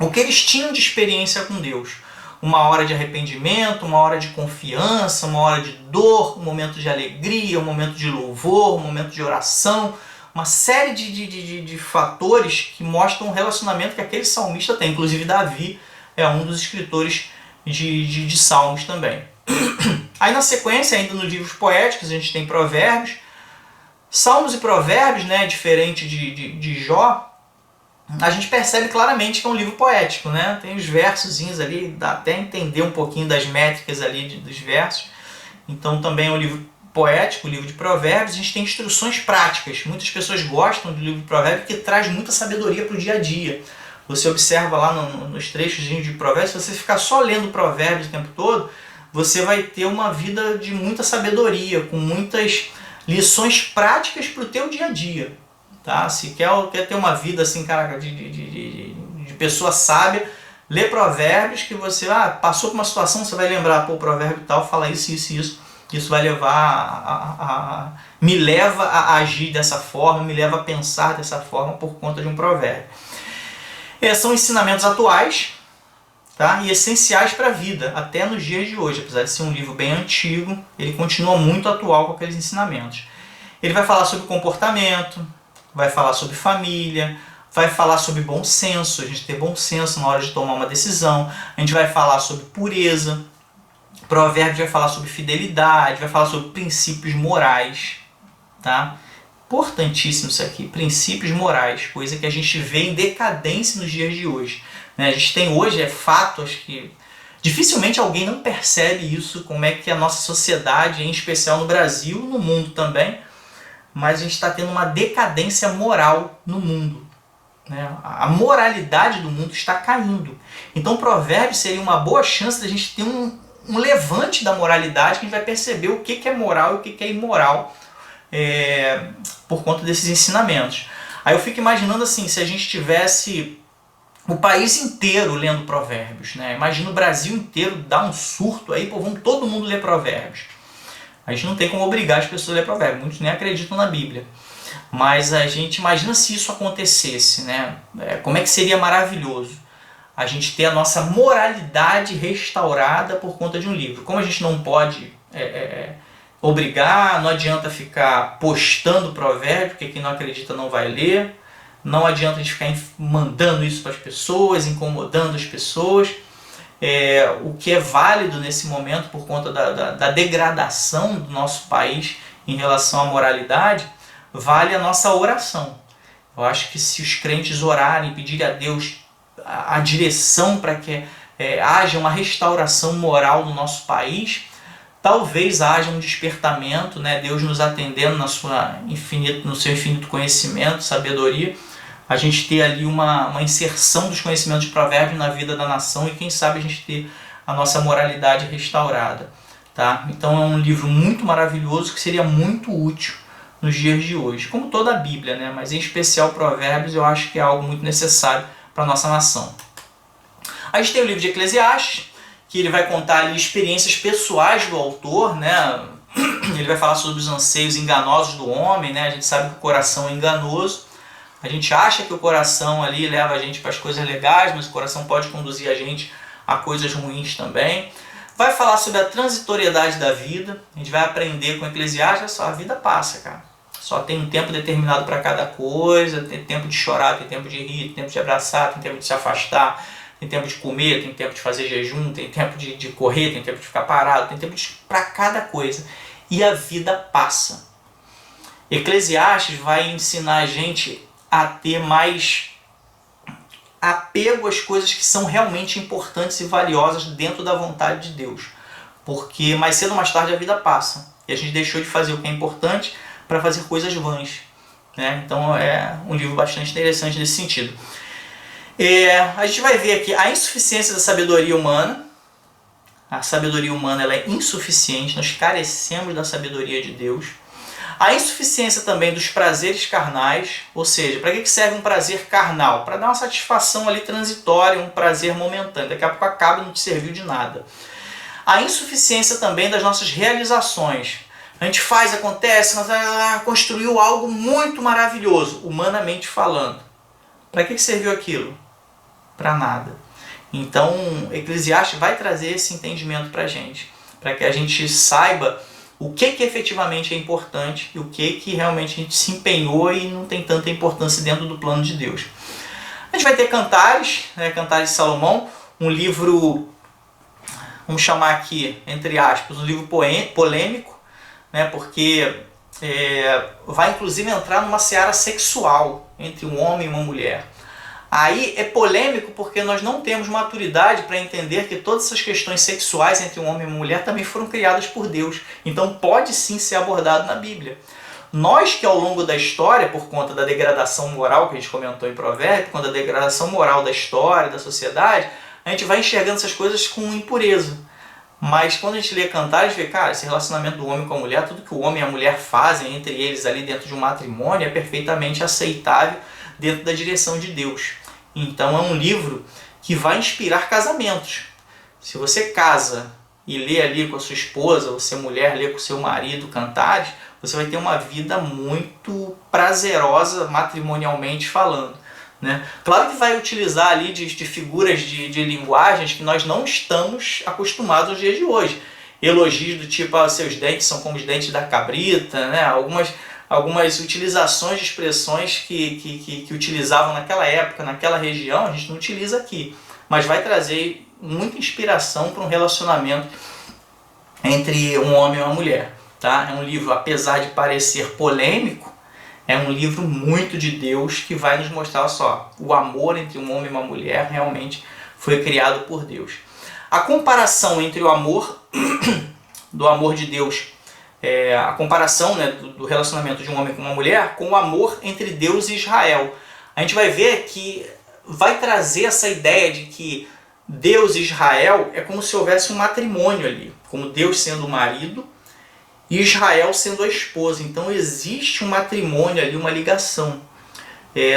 o que eles tinham de experiência com Deus. Uma hora de arrependimento, uma hora de confiança, uma hora de dor, um momento de alegria, um momento de louvor, um momento de oração, uma série de fatores que mostram o relacionamento que aquele salmista tem. Inclusive Davi é um dos escritores de salmos também. Aí na sequência, ainda nos livros poéticos, a gente tem Provérbios. Salmos e Provérbios, né, diferente de Jó, a gente percebe claramente que é um livro poético, né? Tem os versozinhos ali, dá até entender um pouquinho das métricas ali dos versos. Então também é um livro poético, o livro de Provérbios. A gente tem instruções práticas. Muitas pessoas gostam do livro de Provérbios porque traz muita sabedoria para o dia a dia. Você observa lá nos trechos de Provérbios, se você ficar só lendo Provérbios o tempo todo, você vai ter uma vida de muita sabedoria, com muitas lições práticas para o teu dia a dia. Tá? Se quer ter uma vida assim, caraca, de pessoa sábia, lê Provérbios, que você passou por uma situação, você vai lembrar, pô, o provérbio tal fala isso, isso e isso. Isso vai levar me leva a agir dessa forma, me leva a pensar dessa forma por conta de um provérbio. São ensinamentos atuais, tá? E essenciais para a vida, até nos dias de hoje. Apesar de ser um livro bem antigo, ele continua muito atual com aqueles ensinamentos. Ele vai falar sobre comportamento, vai falar sobre família, vai falar sobre bom senso, a gente ter bom senso na hora de tomar uma decisão, a gente vai falar sobre pureza, Provérbios vai falar sobre fidelidade, vai falar sobre princípios morais, tá? Importantíssimo isso aqui, princípios morais, coisa que a gente vê em decadência nos dias de hoje. Né? A gente tem hoje fato, acho que dificilmente alguém não percebe isso, como é que a nossa sociedade, em especial no Brasil, no mundo também, mas a gente está tendo uma decadência moral no mundo. Né? A moralidade do mundo está caindo. Então o provérbio seria uma boa chance da gente ter um levante da moralidade, que a gente vai perceber o que é moral e o que é imoral por conta desses ensinamentos. Aí eu fico imaginando assim, se a gente tivesse o país inteiro lendo provérbios, né? Imagina o Brasil inteiro dar um surto aí, pô, vamos todo mundo ler provérbios. A gente não tem como obrigar as pessoas a ler provérbios, muitos nem acreditam na Bíblia. Mas a gente imagina se isso acontecesse, né? Como é que seria maravilhoso a gente ter a nossa moralidade restaurada por conta de um livro. Como a gente não pode obrigar, não adianta ficar postando provérbio, porque quem não acredita não vai ler, não adianta a gente ficar mandando isso para as pessoas, incomodando as pessoas. O que é válido nesse momento por conta da degradação do nosso país em relação à moralidade, vale a nossa oração. Eu acho que se os crentes orarem, pedirem a Deus a direção para que haja uma restauração moral no nosso país, talvez haja um despertamento, né? Deus nos atendendo no seu infinito conhecimento, sabedoria, a gente ter ali uma inserção dos conhecimentos de Provérbios na vida da nação e quem sabe a gente ter a nossa moralidade restaurada. Tá? Então é um livro muito maravilhoso que seria muito útil nos dias de hoje, como toda a Bíblia, né? Mas em especial Provérbios eu acho que é algo muito necessário para a nossa nação. A gente tem o livro de Eclesiastes, que ele vai contar ali experiências pessoais do autor, né? Ele vai falar sobre os anseios enganosos do homem, né? A gente sabe que o coração é enganoso, a gente acha que o coração ali leva a gente para as coisas legais, mas o coração pode conduzir a gente a coisas ruins também. Vai falar sobre a transitoriedade da vida. A gente vai aprender com Eclesiastes, só a vida passa, cara. Só tem um tempo determinado para cada coisa, tem tempo de chorar, tem tempo de rir, tem tempo de abraçar, tem tempo de se afastar, tem tempo de comer, tem tempo de fazer jejum, tem tempo de correr, tem tempo de ficar parado, tem tempo para cada coisa. E a vida passa. Eclesiastes vai ensinar a gente a ter mais apego às coisas que são realmente importantes e valiosas dentro da vontade de Deus. Porque mais cedo ou mais tarde a vida passa. E a gente deixou de fazer o que é importante para fazer coisas vãs. Né? Então é um livro bastante interessante nesse sentido. A gente vai ver aqui a insuficiência da sabedoria humana. A sabedoria humana ela é insuficiente, nós carecemos da sabedoria de Deus. A insuficiência também dos prazeres carnais, ou seja, para que serve um prazer carnal? Para dar uma satisfação ali transitória, um prazer momentâneo, daqui a pouco acaba e não te serviu de nada. A insuficiência também das nossas realizações. A gente faz, acontece, nós construiu algo muito maravilhoso, humanamente falando. Para que serviu aquilo? Para nada. Então, Eclesiastes vai trazer esse entendimento para a gente, para que a gente saiba o que efetivamente é importante e o que realmente a gente se empenhou e não tem tanta importância dentro do plano de Deus. A gente vai ter Cantares, né, Cantares de Salomão, um livro, vamos chamar aqui, entre aspas, um livro polêmico, né, porque vai inclusive entrar numa seara sexual entre um homem e uma mulher. Aí é polêmico porque nós não temos maturidade para entender que todas essas questões sexuais entre um homem e uma mulher também foram criadas por Deus. Então pode sim ser abordado na Bíblia. Nós que ao longo da história, por conta da degradação moral que a gente comentou em Provérbios, por conta da degradação moral da história, da sociedade, a gente vai enxergando essas coisas com impureza. Mas quando a gente lê Cantares, a gente vê, cara, esse relacionamento do homem com a mulher, tudo que o homem e a mulher fazem entre eles ali dentro de um matrimônio é perfeitamente aceitável dentro da direção de Deus. Então é um livro que vai inspirar casamentos. Se você casa e lê ali com a sua esposa, você mulher lê com o seu marido Cantares, você vai ter uma vida muito prazerosa matrimonialmente falando. Né? Claro que vai utilizar ali de figuras de linguagens que nós não estamos acostumados nos dias de hoje. Elogios do tipo, seus dentes são como os dentes da cabrita, né? Algumas utilizações de expressões que utilizavam naquela época, naquela região, a gente não utiliza aqui. Mas vai trazer muita inspiração para um relacionamento entre um homem e uma mulher. Tá? É um livro, apesar de parecer polêmico, é um livro muito de Deus que vai nos mostrar só, o amor entre um homem e uma mulher realmente foi criado por Deus. A comparação entre o amor, do amor de Deus, a comparação, né, do relacionamento de um homem com uma mulher com o amor entre Deus e Israel. A gente vai ver que vai trazer essa ideia de que Deus e Israel é como se houvesse um matrimônio ali, como Deus sendo o marido e Israel sendo a esposa. Então existe um matrimônio ali, uma ligação.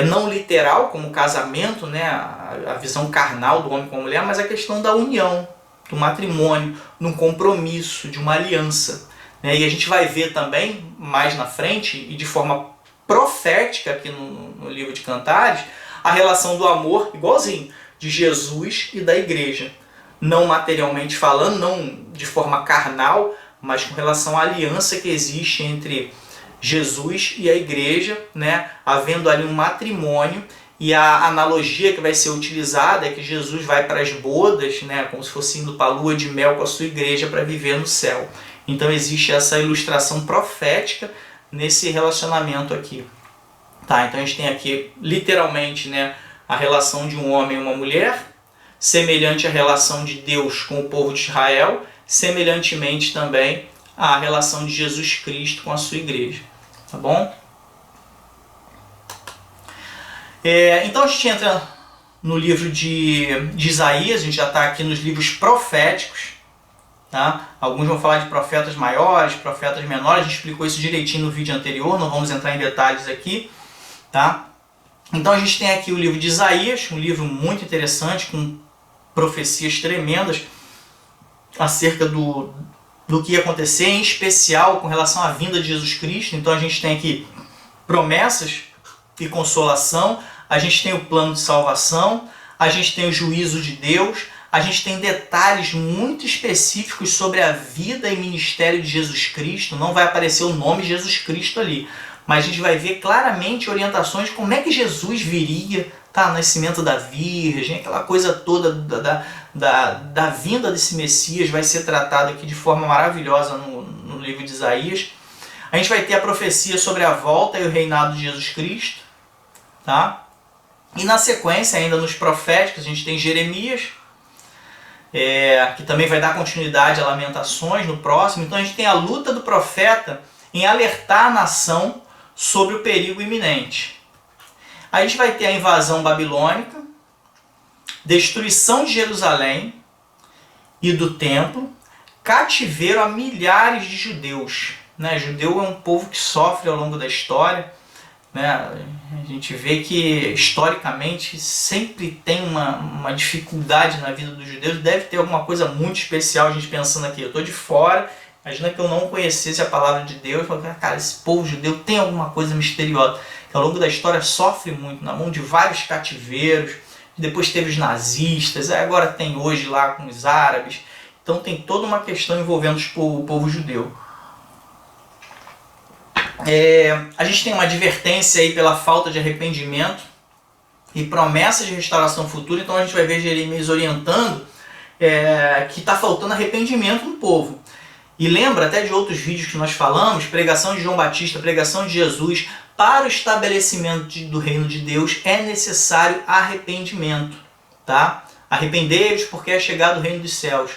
Não literal, como o casamento, né, a visão carnal do homem com a mulher, mas a questão da união, do matrimônio, de um compromisso, de uma aliança. E a gente vai ver também, mais na frente, e de forma profética aqui no livro de Cantares, a relação do amor, igualzinho, de Jesus e da igreja. Não materialmente falando, não de forma carnal, mas com relação à aliança que existe entre Jesus e a igreja, né? Havendo ali um matrimônio, e a analogia que vai ser utilizada é que Jesus vai para as bodas, né? Como se fosse indo para a lua de mel com a sua igreja para viver no céu. Então existe essa ilustração profética nesse relacionamento aqui. Tá, então a gente tem aqui literalmente, né, a relação de um homem e uma mulher, semelhante à relação de Deus com o povo de Israel, semelhantemente também à relação de Jesus Cristo com a sua igreja. Tá bom? Então a gente entra no livro de Isaías, a gente já está aqui nos livros proféticos. Tá? Alguns vão falar de profetas maiores, profetas menores, a gente explicou isso direitinho no vídeo anterior, não vamos entrar em detalhes aqui. Tá? Então a gente tem aqui o livro de Isaías, um livro muito interessante, com profecias tremendas acerca do que ia acontecer, em especial com relação à vinda de Jesus Cristo. Então a gente tem aqui promessas e consolação, a gente tem o plano de salvação, a gente tem o juízo de Deus, a gente tem detalhes muito específicos sobre a vida e ministério de Jesus Cristo. Não vai aparecer o nome Jesus Cristo ali, mas a gente vai ver claramente orientações de como é que Jesus viria, tá? Nascimento da Virgem, aquela coisa toda da vinda desse Messias vai ser tratado aqui de forma maravilhosa no livro de Isaías. A gente vai ter a profecia sobre a volta e o reinado de Jesus Cristo. Tá? E na sequência, ainda nos proféticos, a gente tem Jeremias, que também vai dar continuidade a Lamentações no próximo. Então a gente tem a luta do profeta em alertar a nação sobre o perigo iminente. A gente vai ter a invasão babilônica, destruição de Jerusalém e do templo, cativeiro a milhares de judeus. Né? Judeu é um povo que sofre ao longo da história. Né? A gente vê que historicamente sempre tem uma dificuldade na vida dos judeus. Deve ter alguma coisa muito especial, a gente pensando aqui. Eu estou de fora, imagina que eu não conhecesse a palavra de Deus. Eu falo, cara, esse povo judeu tem alguma coisa misteriosa, que ao longo da história sofre muito, na mão de vários cativeiros. Depois teve os nazistas, agora tem hoje lá com os árabes. Então tem toda uma questão envolvendo o povo judeu. A gente tem uma advertência aí pela falta de arrependimento e promessas de restauração futura. Então a gente vai ver Jeremias orientando que está faltando arrependimento no povo. E lembra até de outros vídeos que nós falamos, pregação de João Batista, pregação de Jesus. Para o estabelecimento do reino de Deus é necessário arrependimento. Tá? Arrependei-vos porque é chegado o reino dos céus.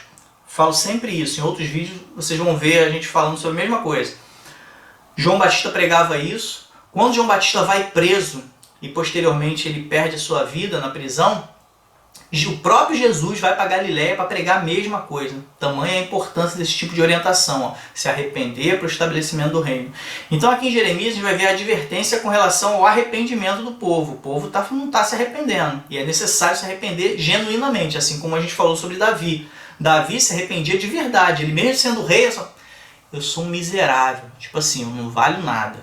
Falo sempre isso. Em outros vídeos vocês vão ver a gente falando sobre a mesma coisa. João Batista pregava isso. Quando João Batista vai preso e posteriormente ele perde a sua vida na prisão, o próprio Jesus vai para Galiléia para pregar a mesma coisa. Tamanha a importância desse tipo de orientação. Ó. Se arrepender para o estabelecimento do reino. Então aqui em Jeremias a gente vai ver a advertência com relação ao arrependimento do povo. O povo não está se arrependendo. E é necessário se arrepender genuinamente. Assim como a gente falou sobre Davi. Davi se arrependia de verdade. Ele mesmo sendo rei, eu sou um miserável. Tipo assim, eu não valho nada.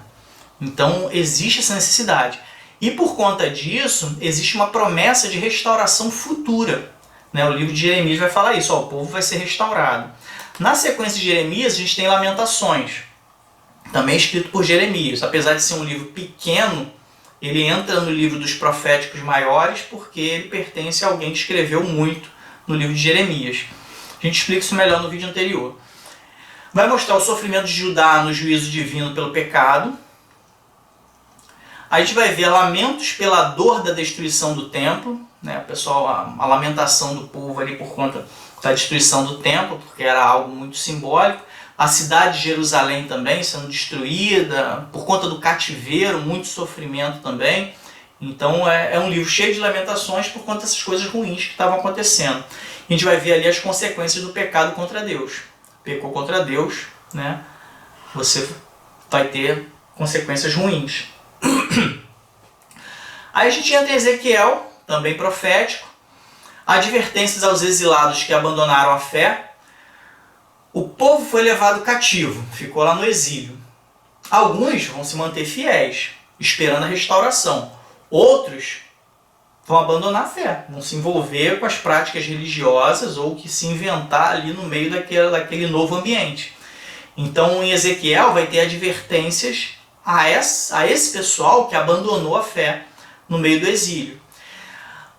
Então existe essa necessidade. E por conta disso, existe uma promessa de restauração futura. Né? O livro de Jeremias vai falar isso, o povo vai ser restaurado. Na sequência de Jeremias, a gente tem Lamentações, também escrito por Jeremias. Apesar de ser um livro pequeno, ele entra no livro dos proféticos maiores, porque ele pertence a alguém que escreveu muito no livro de Jeremias. A gente explica isso melhor no vídeo anterior. Vai mostrar o sofrimento de Judá no juízo divino pelo pecado. A gente vai ver lamentos pela dor da destruição do templo, né? Pessoal, a lamentação do povo ali por conta da destruição do templo, porque era algo muito simbólico. A cidade de Jerusalém também sendo destruída, por conta do cativeiro, muito sofrimento também. Então é um livro cheio de lamentações por conta dessas coisas ruins que estavam acontecendo. A gente vai ver ali as consequências do pecado contra Deus. Pecou contra Deus, né? Você vai ter consequências ruins. Aí a gente entra em Ezequiel, também profético, advertências aos exilados que abandonaram a fé. O povo foi levado cativo, ficou lá no exílio. Alguns vão se manter fiéis, esperando a restauração. Outros vão abandonar a fé, vão se envolver com as práticas religiosas ou que se inventar ali no meio daquele novo ambiente. Então em Ezequiel vai ter advertências a esse pessoal que abandonou a fé no meio do exílio.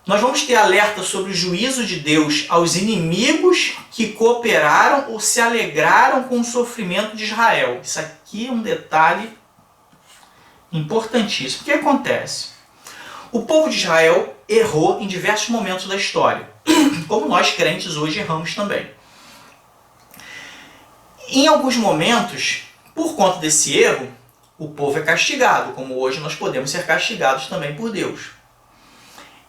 Nós vamos ter alerta sobre o juízo de Deus aos inimigos que cooperaram ou se alegraram com o sofrimento de Israel. Isso aqui é um detalhe importantíssimo. O que acontece? O povo de Israel errou em diversos momentos da história, como nós crentes hoje erramos também. Em alguns momentos, por conta desse erro, o povo é castigado, como hoje nós podemos ser castigados também por Deus.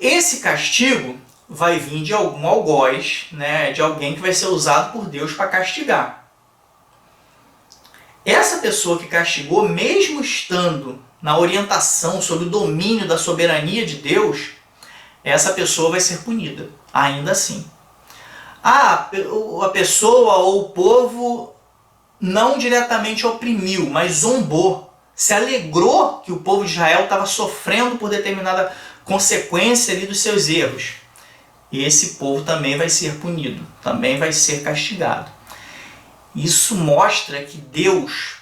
Esse castigo vai vir de algum algoz, né, de alguém que vai ser usado por Deus para castigar. Essa pessoa que castigou, mesmo estando na orientação sobre o domínio da soberania de Deus, essa pessoa vai ser punida, ainda assim. A pessoa ou o povo não diretamente oprimiu, mas zombou, se alegrou que o povo de Israel estava sofrendo por determinada consequência ali dos seus erros. E esse povo também vai ser punido, também vai ser castigado. Isso mostra que Deus,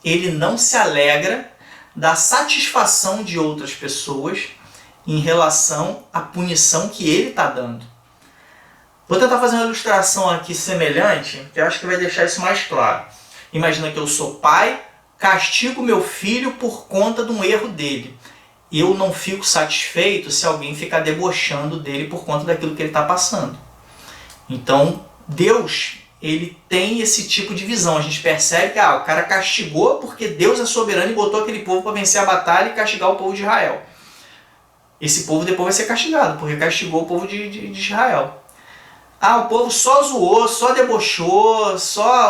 ele não se alegra da satisfação de outras pessoas em relação à punição que ele está dando. Vou tentar fazer uma ilustração aqui semelhante, que eu acho que vai deixar isso mais claro. Imagina que eu sou pai, castigo meu filho por conta de um erro dele. Eu não fico satisfeito se alguém ficar debochando dele por conta daquilo que ele está passando. Então, Deus, ele tem esse tipo de visão. A gente percebe que o cara castigou porque Deus é soberano e botou aquele povo para vencer a batalha e castigar o povo de Israel. Esse povo depois vai ser castigado, porque castigou o povo de Israel. O povo só zoou, só debochou,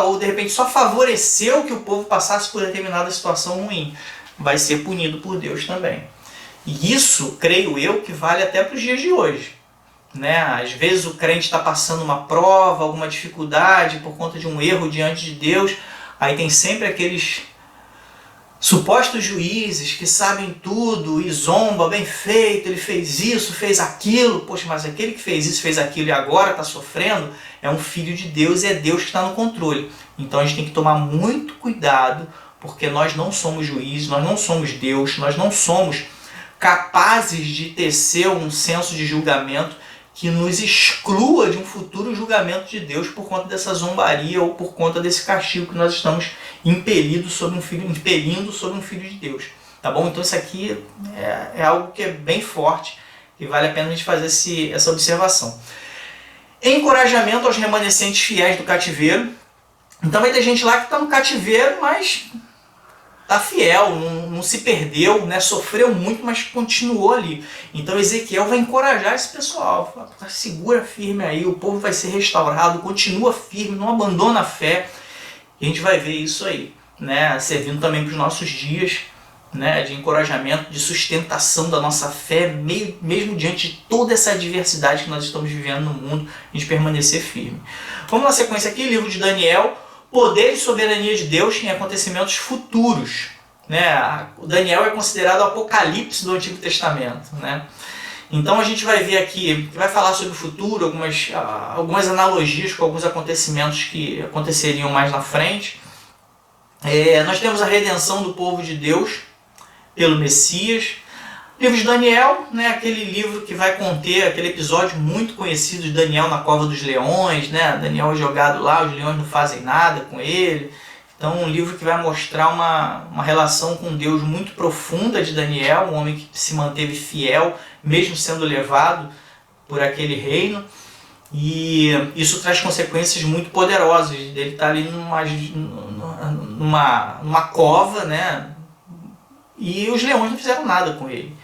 ou de repente só favoreceu que o povo passasse por determinada situação ruim. Vai ser punido por Deus também. E isso, creio eu, que vale até para os dias de hoje. Né? Às vezes o crente está passando uma prova, alguma dificuldade por conta de um erro diante de Deus. Aí tem sempre aqueles supostos juízes que sabem tudo e zomba, bem feito, ele fez isso, fez aquilo. Poxa, mas aquele que fez isso, fez aquilo e agora está sofrendo, é um filho de Deus e é Deus que está no controle. Então a gente tem que tomar muito cuidado, porque nós não somos juízes, nós não somos Deus, nós não somos capazes de tecer um senso de julgamento que nos exclua de um futuro julgamento de Deus por conta dessa zombaria ou por conta desse castigo que nós estamos impelindo sobre um filho de Deus. Tá bom? Então isso aqui é algo que é bem forte e vale a pena a gente fazer essa observação. Encorajamento aos remanescentes fiéis do cativeiro. Então vai ter gente lá que está no cativeiro, mas está fiel, não se perdeu, né? Sofreu muito, mas continuou ali. Então Ezequiel vai encorajar esse pessoal, fala, segura firme aí, o povo vai ser restaurado, continua firme, não abandona a fé. E a gente vai ver isso aí, né? Servindo também para os nossos dias, né? De encorajamento, de sustentação da nossa fé, mesmo diante de toda essa adversidade que nós estamos vivendo no mundo, a gente permanecer firme. Vamos na sequência aqui, livro de Daniel. Poder e soberania de Deus em acontecimentos futuros. Né? O Daniel é considerado o apocalipse do Antigo Testamento. Né? Então a gente vai ver aqui, vai falar sobre o futuro, algumas analogias com alguns acontecimentos que aconteceriam mais na frente. Nós temos a redenção do povo de Deus pelo Messias. O livro de Daniel, né, aquele livro que vai conter aquele episódio muito conhecido de Daniel na cova dos leões, né? Daniel é jogado lá, os leões não fazem nada com ele. Então um livro que vai mostrar uma relação com Deus muito profunda de Daniel, um homem que se manteve fiel, mesmo sendo levado por aquele reino. E isso traz consequências muito poderosas. Ele está ali numa cova, né? E os leões não fizeram nada com ele.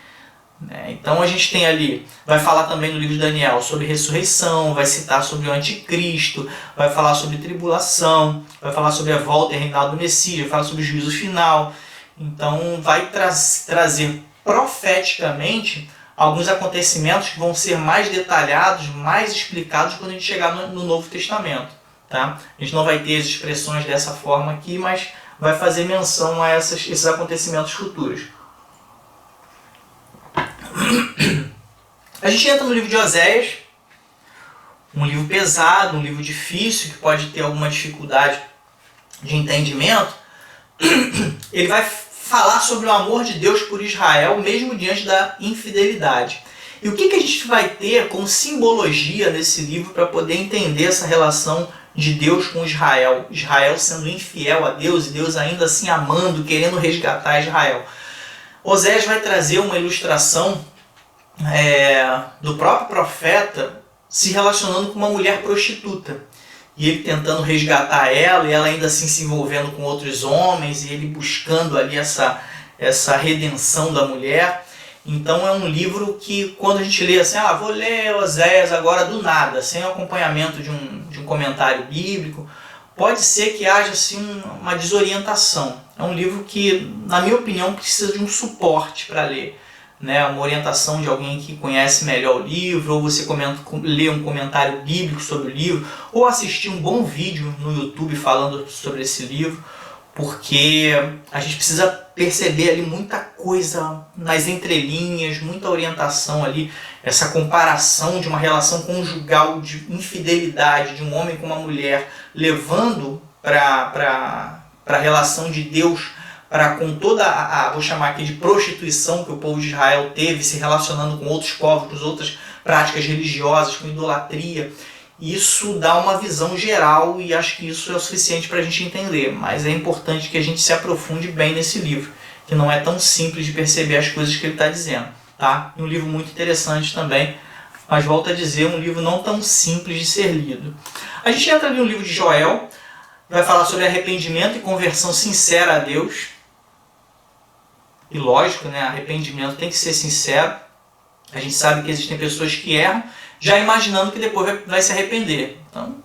Então a gente tem ali, vai falar também no livro de Daniel sobre ressurreição, vai citar sobre o anticristo, vai falar sobre tribulação, vai falar sobre a volta e reinado do Messias, vai falar sobre o juízo final. Então vai trazer profeticamente alguns acontecimentos que vão ser mais detalhados, mais explicados quando a gente chegar no Novo Testamento. Tá? A gente não vai ter as expressões dessa forma aqui, mas vai fazer menção a esses acontecimentos futuros. A gente entra no livro de Oséias, um livro pesado, um livro difícil, que pode ter alguma dificuldade de entendimento. Ele vai falar sobre o amor de Deus por Israel, mesmo diante da infidelidade. E o que a gente vai ter como simbologia nesse livro para poder entender essa relação de Deus com Israel? Israel sendo infiel a Deus e Deus ainda assim amando, querendo resgatar Israel. Oséias vai trazer uma ilustração do próprio profeta se relacionando com uma mulher prostituta. e ele tentando resgatar ela, e ela ainda assim se envolvendo com outros homens, e ele buscando ali essa redenção da mulher. Então é um livro que, quando a gente lê assim, vou ler Oséias agora do nada, sem o acompanhamento de um comentário bíblico, pode ser que haja assim, uma desorientação. É um livro que, na minha opinião, precisa de um suporte para ler, né? Uma orientação de alguém que conhece melhor o livro, ou você lê um comentário bíblico sobre o livro, ou assistir um bom vídeo no YouTube falando sobre esse livro, porque a gente precisa perceber ali muita coisa nas entrelinhas, muita orientação ali, essa comparação de uma relação conjugal de infidelidade de um homem com uma mulher, levando para a relação de Deus com toda vou chamar aqui de prostituição que o povo de Israel teve, se relacionando com outros povos, com outras práticas religiosas, com idolatria. Isso dá uma visão geral e acho que isso é o suficiente para a gente entender, mas é importante que a gente se aprofunde bem nesse livro, que não é tão simples de perceber as coisas que ele está dizendo, tá? E um livro muito interessante também, mas volto a dizer, um livro não tão simples de ser lido. A gente entra ali no livro de Joel, vai falar sobre arrependimento e conversão sincera a Deus. E lógico, né? Arrependimento tem que ser sincero. A gente sabe que existem pessoas que erram, já imaginando que depois vai se arrepender. Então,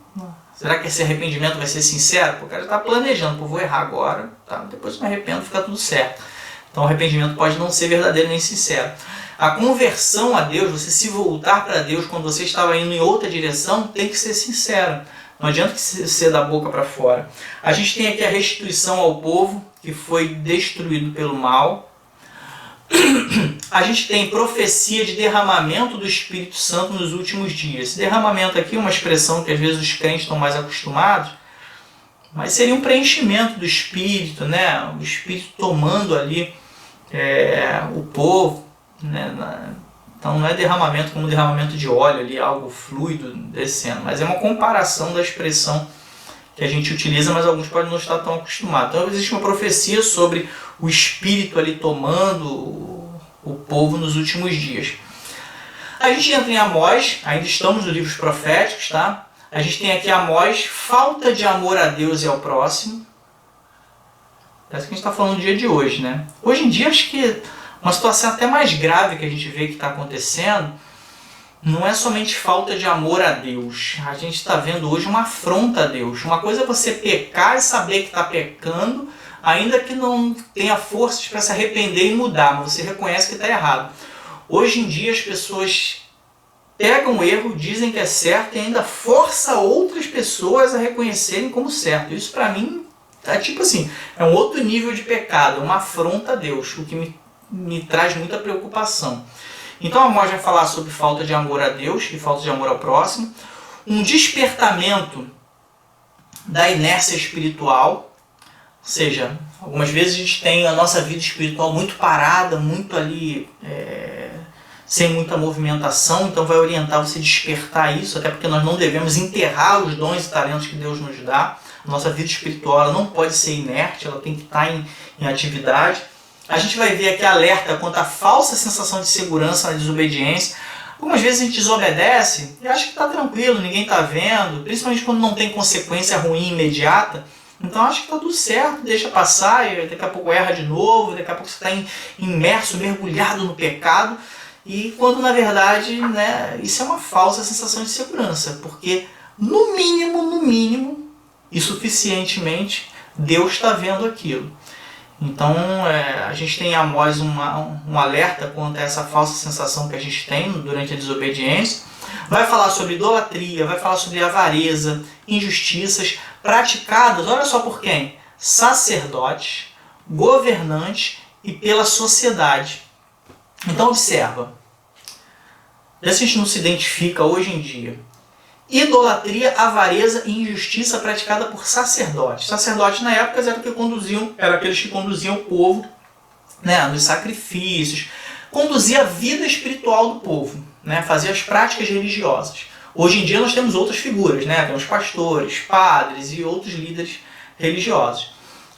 será que esse arrependimento vai ser sincero? Porque o cara está planejando, vou errar agora, tá? Depois eu me arrependo, fica tudo certo. Então o arrependimento pode não ser verdadeiro nem sincero. A conversão a Deus, você se voltar para Deus quando você estava indo em outra direção, tem que ser sincero. Não adianta ser da boca para fora. A gente tem aqui a restituição ao povo que foi destruído pelo mal. A gente tem profecia de derramamento do Espírito Santo nos últimos dias. Esse derramamento aqui é uma expressão que às vezes os crentes estão mais acostumados, mas seria um preenchimento do Espírito, né? O Espírito tomando ali o povo, né? Então não é derramamento como derramamento de óleo, ali, algo fluido descendo, mas é uma comparação da expressão que a gente utiliza, mas alguns podem não estar tão acostumados. Então existe uma profecia sobre o Espírito ali tomando o povo nos últimos dias. A gente entra em Amós, ainda estamos nos livros proféticos, tá? A gente tem aqui Amós, falta de amor a Deus e ao próximo. Parece que a gente está falando no dia de hoje, né? Hoje em dia acho que uma situação até mais grave que a gente vê que está acontecendo não é somente falta de amor a Deus. A gente está vendo hoje uma afronta a Deus. Uma coisa é você pecar e saber que está pecando, ainda que não tenha forças para se arrepender e mudar, mas você reconhece que está errado. Hoje em dia as pessoas pegam o erro, dizem que é certo e ainda força outras pessoas a reconhecerem como certo. Isso para mim é tipo assim, é um outro nível de pecado, uma afronta a Deus, o que me traz muita preocupação. Então Amós vai falar sobre falta de amor a Deus e falta de amor ao próximo, um despertamento da inércia espiritual, ou seja, algumas vezes a gente tem a nossa vida espiritual muito parada, muito ali, sem muita movimentação, então vai orientar você a despertar isso, até porque nós não devemos enterrar os dons e talentos que Deus nos dá. A nossa vida espiritual ela não pode ser inerte, ela tem que estar em atividade. A gente vai ver aqui alerta quanto à falsa sensação de segurança na desobediência. Algumas vezes a gente desobedece e acha que está tranquilo, ninguém está vendo, principalmente quando não tem consequência ruim imediata. Então acha que está tudo certo, deixa passar, e daqui a pouco erra de novo, daqui a pouco você está imerso, mergulhado no pecado. E quando na verdade, né, isso é uma falsa sensação de segurança, porque no mínimo, e suficientemente, Deus está vendo aquilo. Então a gente tem em Amós um alerta quanto a essa falsa sensação que a gente tem durante a desobediência. Vai falar sobre idolatria, vai falar sobre avareza, injustiças praticadas, olha só por quem? Sacerdotes, governantes e pela sociedade. Então observa, vê se a gente não se identifica hoje em dia. Idolatria, avareza e injustiça praticada por sacerdotes. Sacerdotes na época eram aqueles que conduziam o povo, né, nos sacrifícios, conduzia a vida espiritual do povo, né, fazia as práticas religiosas. Hoje em dia nós temos outras figuras, né, temos pastores, padres e outros líderes religiosos.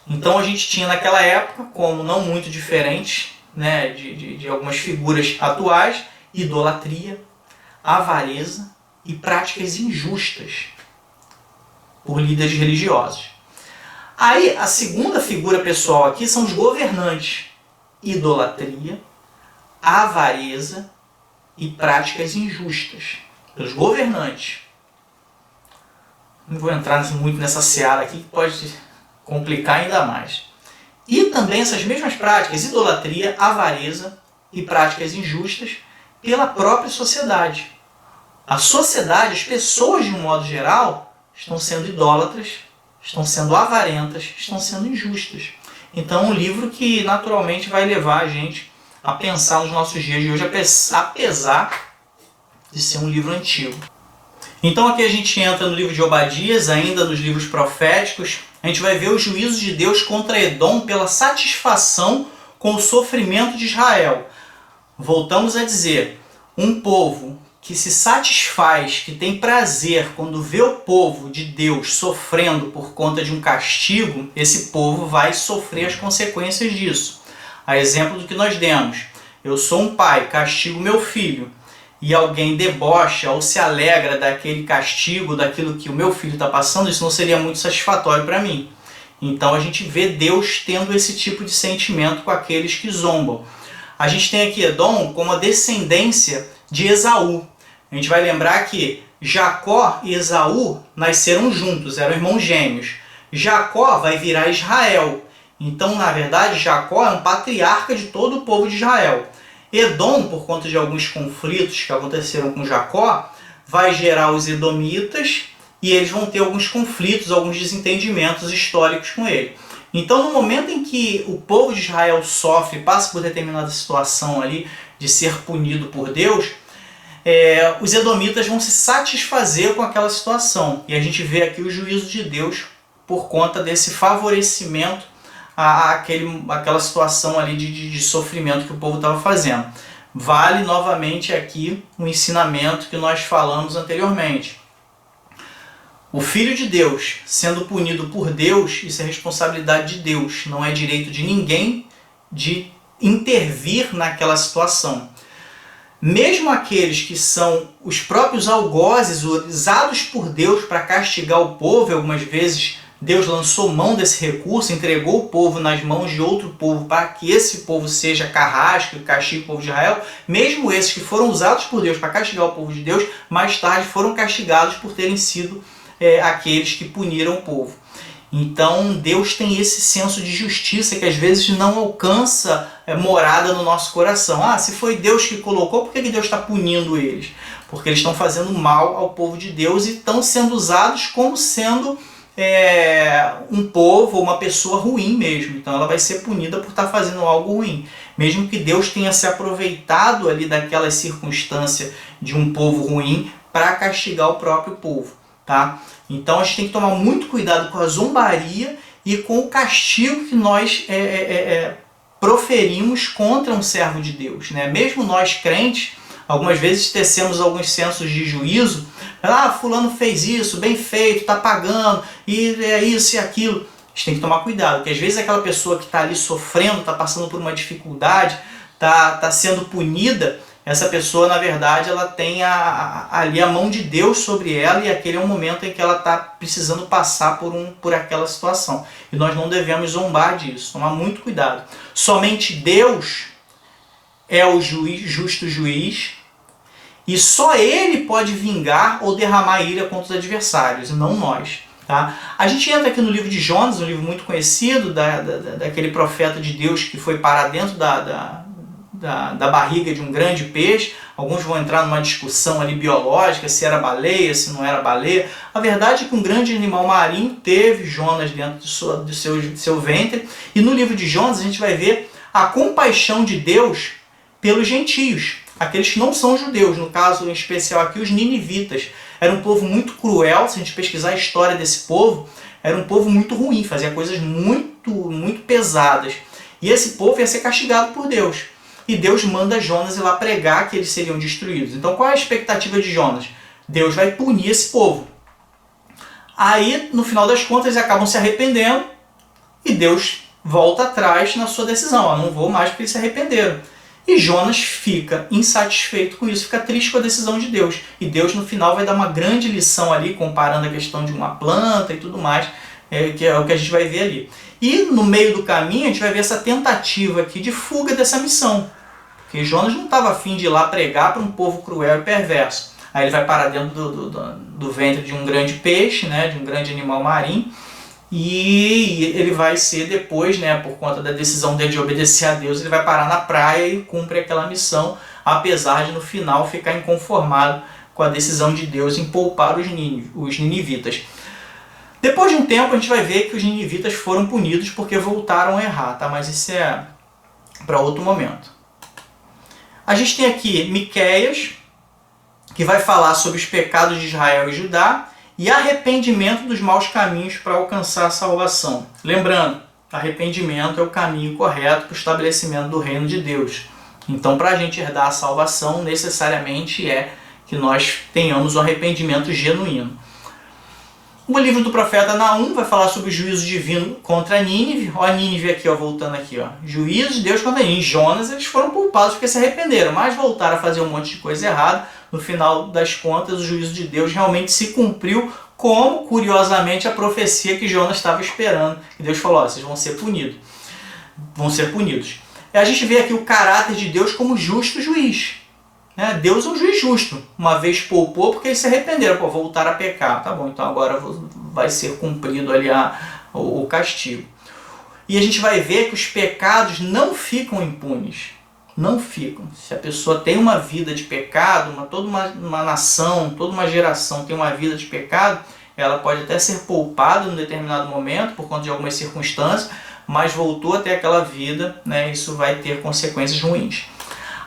Então a gente tinha naquela época, como não muito diferente, né, de algumas figuras atuais, idolatria, avareza e práticas injustas. por líderes religiosos. Aí, a segunda figura pessoal aqui são os governantes. Idolatria, avareza e práticas injustas. Os governantes. Não vou entrar muito nessa seara aqui, que pode complicar ainda mais. E também essas mesmas práticas, idolatria, avareza e práticas injustas, pela própria sociedade. A sociedade, as pessoas de um modo geral, estão sendo idólatras, estão sendo avarentas, estão sendo injustas. Então é um livro que naturalmente vai levar a gente a pensar nos nossos dias de hoje, apesar de ser um livro antigo. Então aqui a gente entra no livro de Obadias, ainda nos livros proféticos. A gente vai ver os juízos de Deus contra Edom pela satisfação com o sofrimento de Israel. Voltamos a dizer, um povo que se satisfaz, que tem prazer quando vê o povo de Deus sofrendo por conta de um castigo, esse povo vai sofrer as consequências disso. A exemplo do que nós demos. Eu sou um pai, castigo meu filho, e alguém debocha ou se alegra daquele castigo, daquilo que o meu filho está passando, isso não seria muito satisfatório para mim. Então a gente vê Deus tendo esse tipo de sentimento com aqueles que zombam. A gente tem aqui Edom como a descendência de Esaú. A gente vai lembrar que Jacó e Esaú nasceram juntos, eram irmãos gêmeos. Jacó vai virar Israel. Então, na verdade, Jacó é um patriarca de todo o povo de Israel. Edom, por conta de alguns conflitos que aconteceram com Jacó, vai gerar os edomitas e eles vão ter alguns conflitos, alguns desentendimentos históricos com ele. Então, no momento em que o povo de Israel sofre, passa por determinada situação ali de ser punido por Deus, os edomitas vão se satisfazer com aquela situação. E a gente vê aqui o juízo de Deus por conta desse favorecimento àquela situação ali de sofrimento que o povo estava fazendo. Vale novamente aqui o ensinamento que nós falamos anteriormente. O Filho de Deus sendo punido por Deus, isso é responsabilidade de Deus, não é direito de ninguém de intervir naquela situação. Mesmo aqueles que são os próprios algozes usados por Deus para castigar o povo, e algumas vezes Deus lançou mão desse recurso, entregou o povo nas mãos de outro povo para que esse povo seja carrasco e castigue o povo de Israel, mesmo esses que foram usados por Deus para castigar o povo de Deus, mais tarde foram castigados por terem sido aqueles que puniram o povo. Então Deus tem esse senso de justiça que às vezes não alcança morada no nosso coração. Se foi Deus que colocou, por que Deus está punindo eles? Porque eles estão fazendo mal ao povo de Deus e estão sendo usados como sendo um povo ou uma pessoa ruim mesmo. Então ela vai ser punida por estar fazendo algo ruim. Mesmo que Deus tenha se aproveitado ali daquela circunstância de um povo ruim para castigar o próprio povo. Tá? Então a gente tem que tomar muito cuidado com a zombaria e com o castigo que nós proferimos contra um servo de Deus. Né? Mesmo nós crentes, algumas vezes tecemos alguns sensos de juízo. Fulano fez isso, bem feito, está pagando, e é isso e aquilo. A gente tem que tomar cuidado, porque às vezes aquela pessoa que está ali sofrendo, está passando por uma dificuldade, está sendo punida, essa pessoa, na verdade, ela tem ali a mão de Deus sobre ela, e aquele é um momento em que ela está precisando passar por aquela situação. E nós não devemos zombar disso, tomar muito cuidado. Somente Deus é o justo juiz, e só Ele pode vingar ou derramar ira contra os adversários, e não nós. Tá? A gente entra aqui no livro de Jonas, um livro muito conhecido, daquele profeta de Deus que foi parar dentro da barriga de um grande peixe. Alguns vão entrar numa discussão ali biológica, se era baleia, se não era baleia. A verdade é que um grande animal marinho teve Jonas dentro do seu ventre. E no livro de Jonas a gente vai ver a compaixão de Deus pelos gentios, aqueles que não são judeus, no caso em especial aqui os ninivitas. Era um povo muito cruel, se a gente pesquisar a história desse povo, era um povo muito ruim, fazia coisas muito, muito pesadas. E esse povo ia ser castigado por Deus. E Deus manda Jonas ir lá pregar que eles seriam destruídos. Então qual é a expectativa de Jonas? Deus vai punir esse povo. Aí, no final das contas, eles acabam se arrependendo e Deus volta atrás na sua decisão. Não vou mais porque eles se arrependeram. E Jonas fica insatisfeito com isso, fica triste com a decisão de Deus. E Deus no final vai dar uma grande lição ali, comparando a questão de uma planta e tudo mais, que é o que a gente vai ver ali. E no meio do caminho a gente vai ver essa tentativa aqui de fuga dessa missão. Porque Jonas não estava afim de ir lá pregar para um povo cruel e perverso. Aí ele vai parar dentro do ventre de um grande peixe, né, de um grande animal marinho. E ele vai ser depois, né, por conta da decisão dele de obedecer a Deus, ele vai parar na praia e cumpre aquela missão, apesar de no final ficar inconformado com a decisão de Deus em poupar os ninivitas. Depois de um tempo a gente vai ver que os ninivitas foram punidos porque voltaram a errar, tá? Mas isso é para outro momento. A gente tem aqui Miqueias, que vai falar sobre os pecados de Israel e Judá, e arrependimento dos maus caminhos para alcançar a salvação. Lembrando, arrependimento é o caminho correto para o estabelecimento do reino de Deus. Então, para a gente herdar a salvação, necessariamente é que nós tenhamos um arrependimento genuíno. O livro do profeta Naum vai falar sobre o juízo divino contra Nínive. Ó, Nínive aqui, ó, voltando aqui, ó. Juízo de Deus contra Nínive. Jonas, eles foram poupados porque se arrependeram, mas voltaram a fazer um monte de coisa errada. No final das contas, o juízo de Deus realmente se cumpriu, como, curiosamente, a profecia que Jonas estava esperando. E Deus falou, ó, vocês vão ser punidos. Vão ser punidos. E a gente vê aqui o caráter de Deus como justo juiz. Deus é um juiz justo. Uma vez poupou porque eles se arrependeram, pô, voltaram a pecar. Tá bom, então agora vai ser cumprido ali o castigo. E a gente vai ver que os pecados não ficam impunes. Não ficam. Se a pessoa tem uma vida de pecado, toda uma nação, toda uma geração tem uma vida de pecado, ela pode até ser poupada em um determinado momento, por conta de algumas circunstâncias, mas voltou a ter aquela vida, né? Isso vai ter consequências ruins.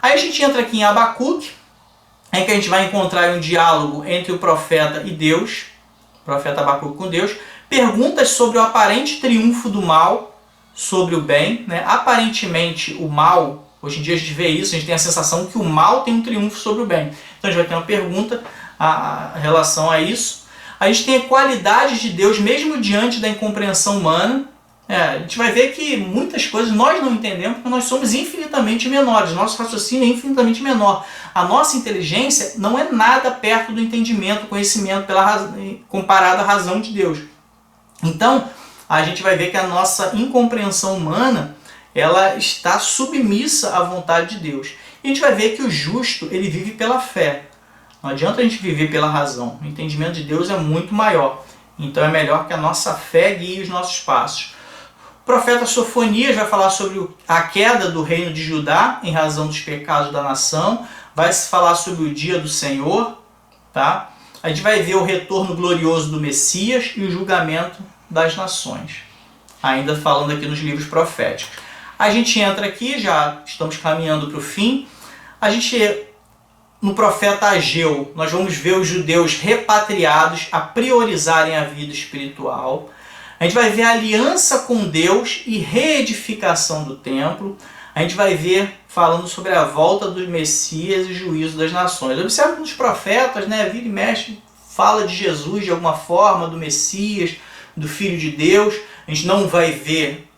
Aí a gente entra aqui em Abacuque, em que a gente vai encontrar um diálogo entre o profeta e Deus, o profeta Abacuque com Deus, perguntas sobre o aparente triunfo do mal sobre o bem, né? Aparentemente o mal, hoje em dia a gente vê isso, a gente tem a sensação que o mal tem um triunfo sobre o bem. Então a gente vai ter uma pergunta em relação a isso. A gente tem a qualidade de Deus mesmo diante da incompreensão humana. A gente vai ver que muitas coisas nós não entendemos porque nós somos infinitamente menores. Nosso raciocínio é infinitamente menor. A nossa inteligência não é nada perto do entendimento, conhecimento comparado à razão de Deus. Então, a gente vai ver que a nossa incompreensão humana ela está submissa à vontade de Deus. E a gente vai ver que o justo ele vive pela fé. Não adianta a gente viver pela razão. O entendimento de Deus é muito maior. Então é melhor que a nossa fé guie os nossos passos. O profeta Sofonias vai falar sobre a queda do reino de Judá em razão dos pecados da nação. Vai se falar sobre o dia do Senhor. Tá? A gente vai ver o retorno glorioso do Messias e o julgamento das nações. Ainda falando aqui nos livros proféticos. A gente entra aqui, já estamos caminhando para o fim. No profeta Ageu, nós vamos ver os judeus repatriados a priorizarem a vida espiritual. A gente vai ver a aliança com Deus e reedificação do templo. A gente vai ver falando sobre a volta do Messias e juízo das nações. Observe que os profetas, né, vira e mexe, fala de Jesus de alguma forma, do Messias, do Filho de Deus. A gente não vai ver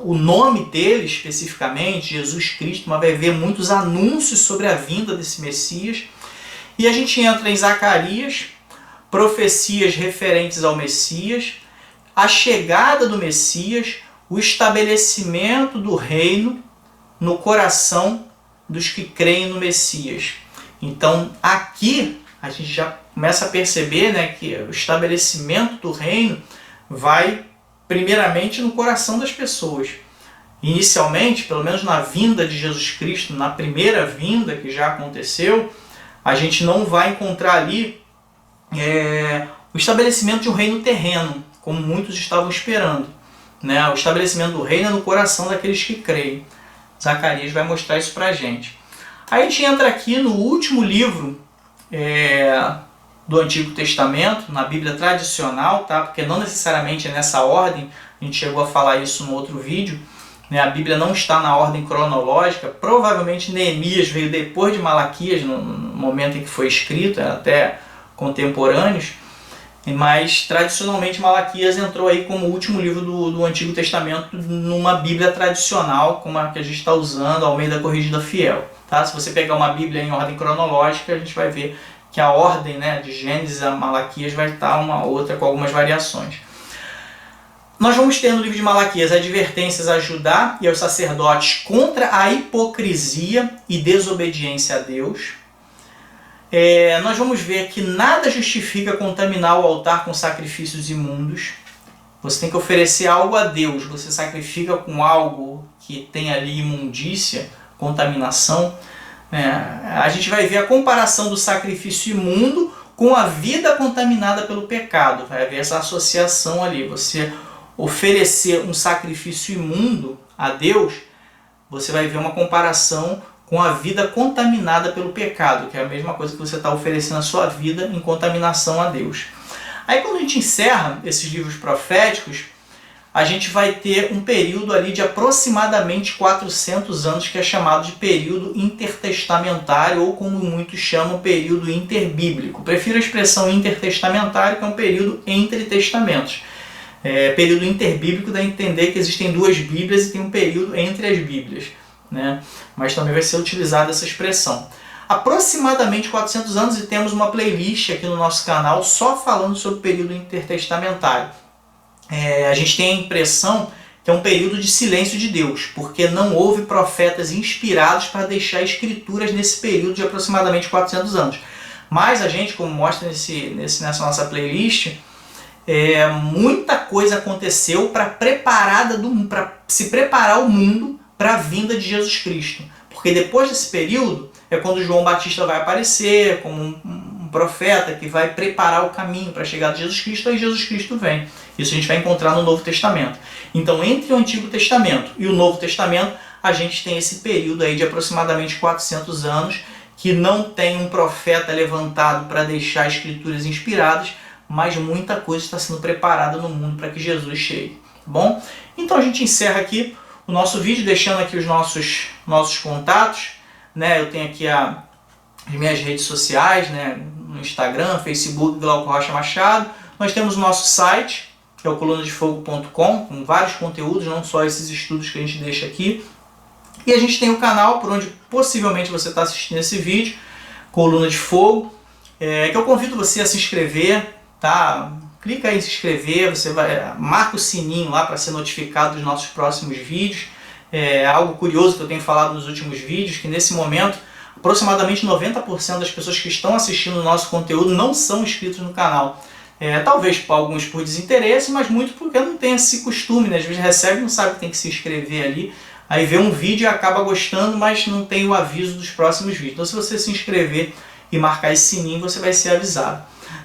o nome dele especificamente, Jesus Cristo, mas vai ver muitos anúncios sobre a vinda desse Messias. E a gente entra em Zacarias, profecias referentes ao Messias, a chegada do Messias, o estabelecimento do reino no coração dos que creem no Messias. Então aqui a gente já começa a perceber, né, que o estabelecimento do reino vai primeiramente no coração das pessoas. Inicialmente, pelo menos na vinda de Jesus Cristo, na primeira vinda que já aconteceu, a gente não vai encontrar ali o estabelecimento de um reino terreno, como muitos estavam esperando. O estabelecimento do reino é no coração daqueles que creem. Zacarias vai mostrar isso pra gente. Aí a gente entra aqui no último livro do Antigo Testamento, na Bíblia tradicional, tá? Porque não necessariamente é nessa ordem, a gente chegou a falar isso no outro vídeo, né? A Bíblia não está na ordem cronológica, provavelmente Neemias veio depois de Malaquias, no momento em que foi escrito, até contemporâneos, mas tradicionalmente Malaquias entrou aí como o último livro do Antigo Testamento numa Bíblia tradicional, como a que a gente está usando, Almeida Corrigida Fiel. Tá? Se você pegar uma Bíblia em ordem cronológica, a gente vai ver que a ordem, né, de Gênesis a Malaquias vai estar uma outra com algumas variações. Nós vamos ter no livro de Malaquias advertências a Judá e aos sacerdotes contra a hipocrisia e desobediência a Deus. Nós vamos ver que nada justifica contaminar o altar com sacrifícios imundos. Você tem que oferecer algo a Deus, você sacrifica com algo que tem ali imundícia, contaminação. A gente vai ver a comparação do sacrifício imundo com a vida contaminada pelo pecado. Vai haver essa associação ali. Você oferecer um sacrifício imundo a Deus, você vai ver uma comparação com a vida contaminada pelo pecado, que é a mesma coisa que você está oferecendo a sua vida em contaminação a Deus. Aí quando a gente encerra esses livros proféticos, a gente vai ter um período ali de aproximadamente 400 anos, que é chamado de período intertestamentário, ou como muitos chamam, período interbíblico. Prefiro a expressão intertestamentário, que é um período entre testamentos. Período interbíblico dá a entender que existem duas Bíblias e tem um período entre as Bíblias, né? Mas também vai ser utilizada essa expressão. Aproximadamente 400 anos, e temos uma playlist aqui no nosso canal só falando sobre o período intertestamentário. A gente tem a impressão que é um período de silêncio de Deus, porque não houve profetas inspirados para deixar escrituras nesse período de aproximadamente 400 anos. Mas a gente, como mostra nessa nossa playlist, muita coisa aconteceu para se preparar o mundo para a vinda de Jesus Cristo. Porque depois desse período é quando João Batista vai aparecer como um profeta que vai preparar o caminho para a chegada de Jesus Cristo, aí Jesus Cristo vem. Isso a gente vai encontrar no Novo Testamento. Então, entre o Antigo Testamento e o Novo Testamento, a gente tem esse período aí de aproximadamente 400 anos, que não tem um profeta levantado para deixar escrituras inspiradas, mas muita coisa está sendo preparada no mundo para que Jesus chegue. Tá bom? Então a gente encerra aqui o nosso vídeo, deixando aqui os nossos contatos, né? Eu tenho aqui as minhas redes sociais, né? No Instagram, Facebook, Glauco Rocha Machado. Nós temos o nosso site, que é o colunadefogo.com, com vários conteúdos, não só esses estudos que a gente deixa aqui. E a gente tem o canal, por onde possivelmente você está assistindo esse vídeo, Coluna de Fogo, que eu convido você a se inscrever, tá? Clica aí em se inscrever, você marca o sininho lá para ser notificado dos nossos próximos vídeos. Algo curioso que eu tenho falado nos últimos vídeos, que nesse momento aproximadamente 90% das pessoas que estão assistindo o nosso conteúdo não são inscritos no canal. Talvez alguns por desinteresse, mas muito porque não tem esse costume, né? Às vezes recebe e não sabe que tem que se inscrever ali, aí vê um vídeo e acaba gostando, mas não tem o aviso dos próximos vídeos. Então se você se inscrever e marcar esse sininho, você vai ser avisado,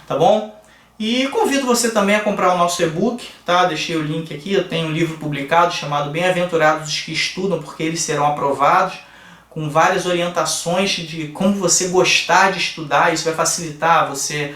tá bom? E convido você também a comprar o nosso e-book, tá? Deixei o link aqui, eu tenho um livro publicado chamado Bem-aventurados os que estudam, porque eles serão aprovados, com várias orientações de como você gostar de estudar. Isso vai facilitar você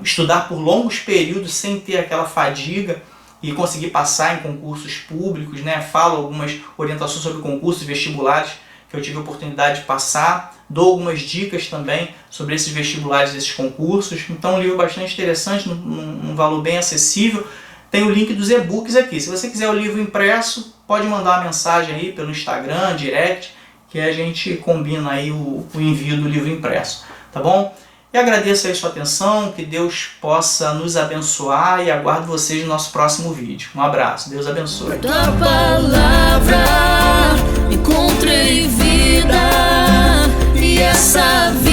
estudar por longos períodos sem ter aquela fadiga e conseguir passar em concursos públicos, né? Falo algumas orientações sobre concursos vestibulares que eu tive a oportunidade de passar, dou algumas dicas também sobre esses vestibulares, esses concursos. Então, um livro bastante interessante, num valor bem acessível. Tem o link dos e-books aqui. Se você quiser o livro impresso, pode mandar uma mensagem aí pelo Instagram, direct, que a gente combina aí o envio do livro impresso, tá bom? E agradeço aí sua atenção, que Deus possa nos abençoar, e aguardo vocês no nosso próximo vídeo. Um abraço, Deus abençoe. Da palavra encontrei vida, e essa vida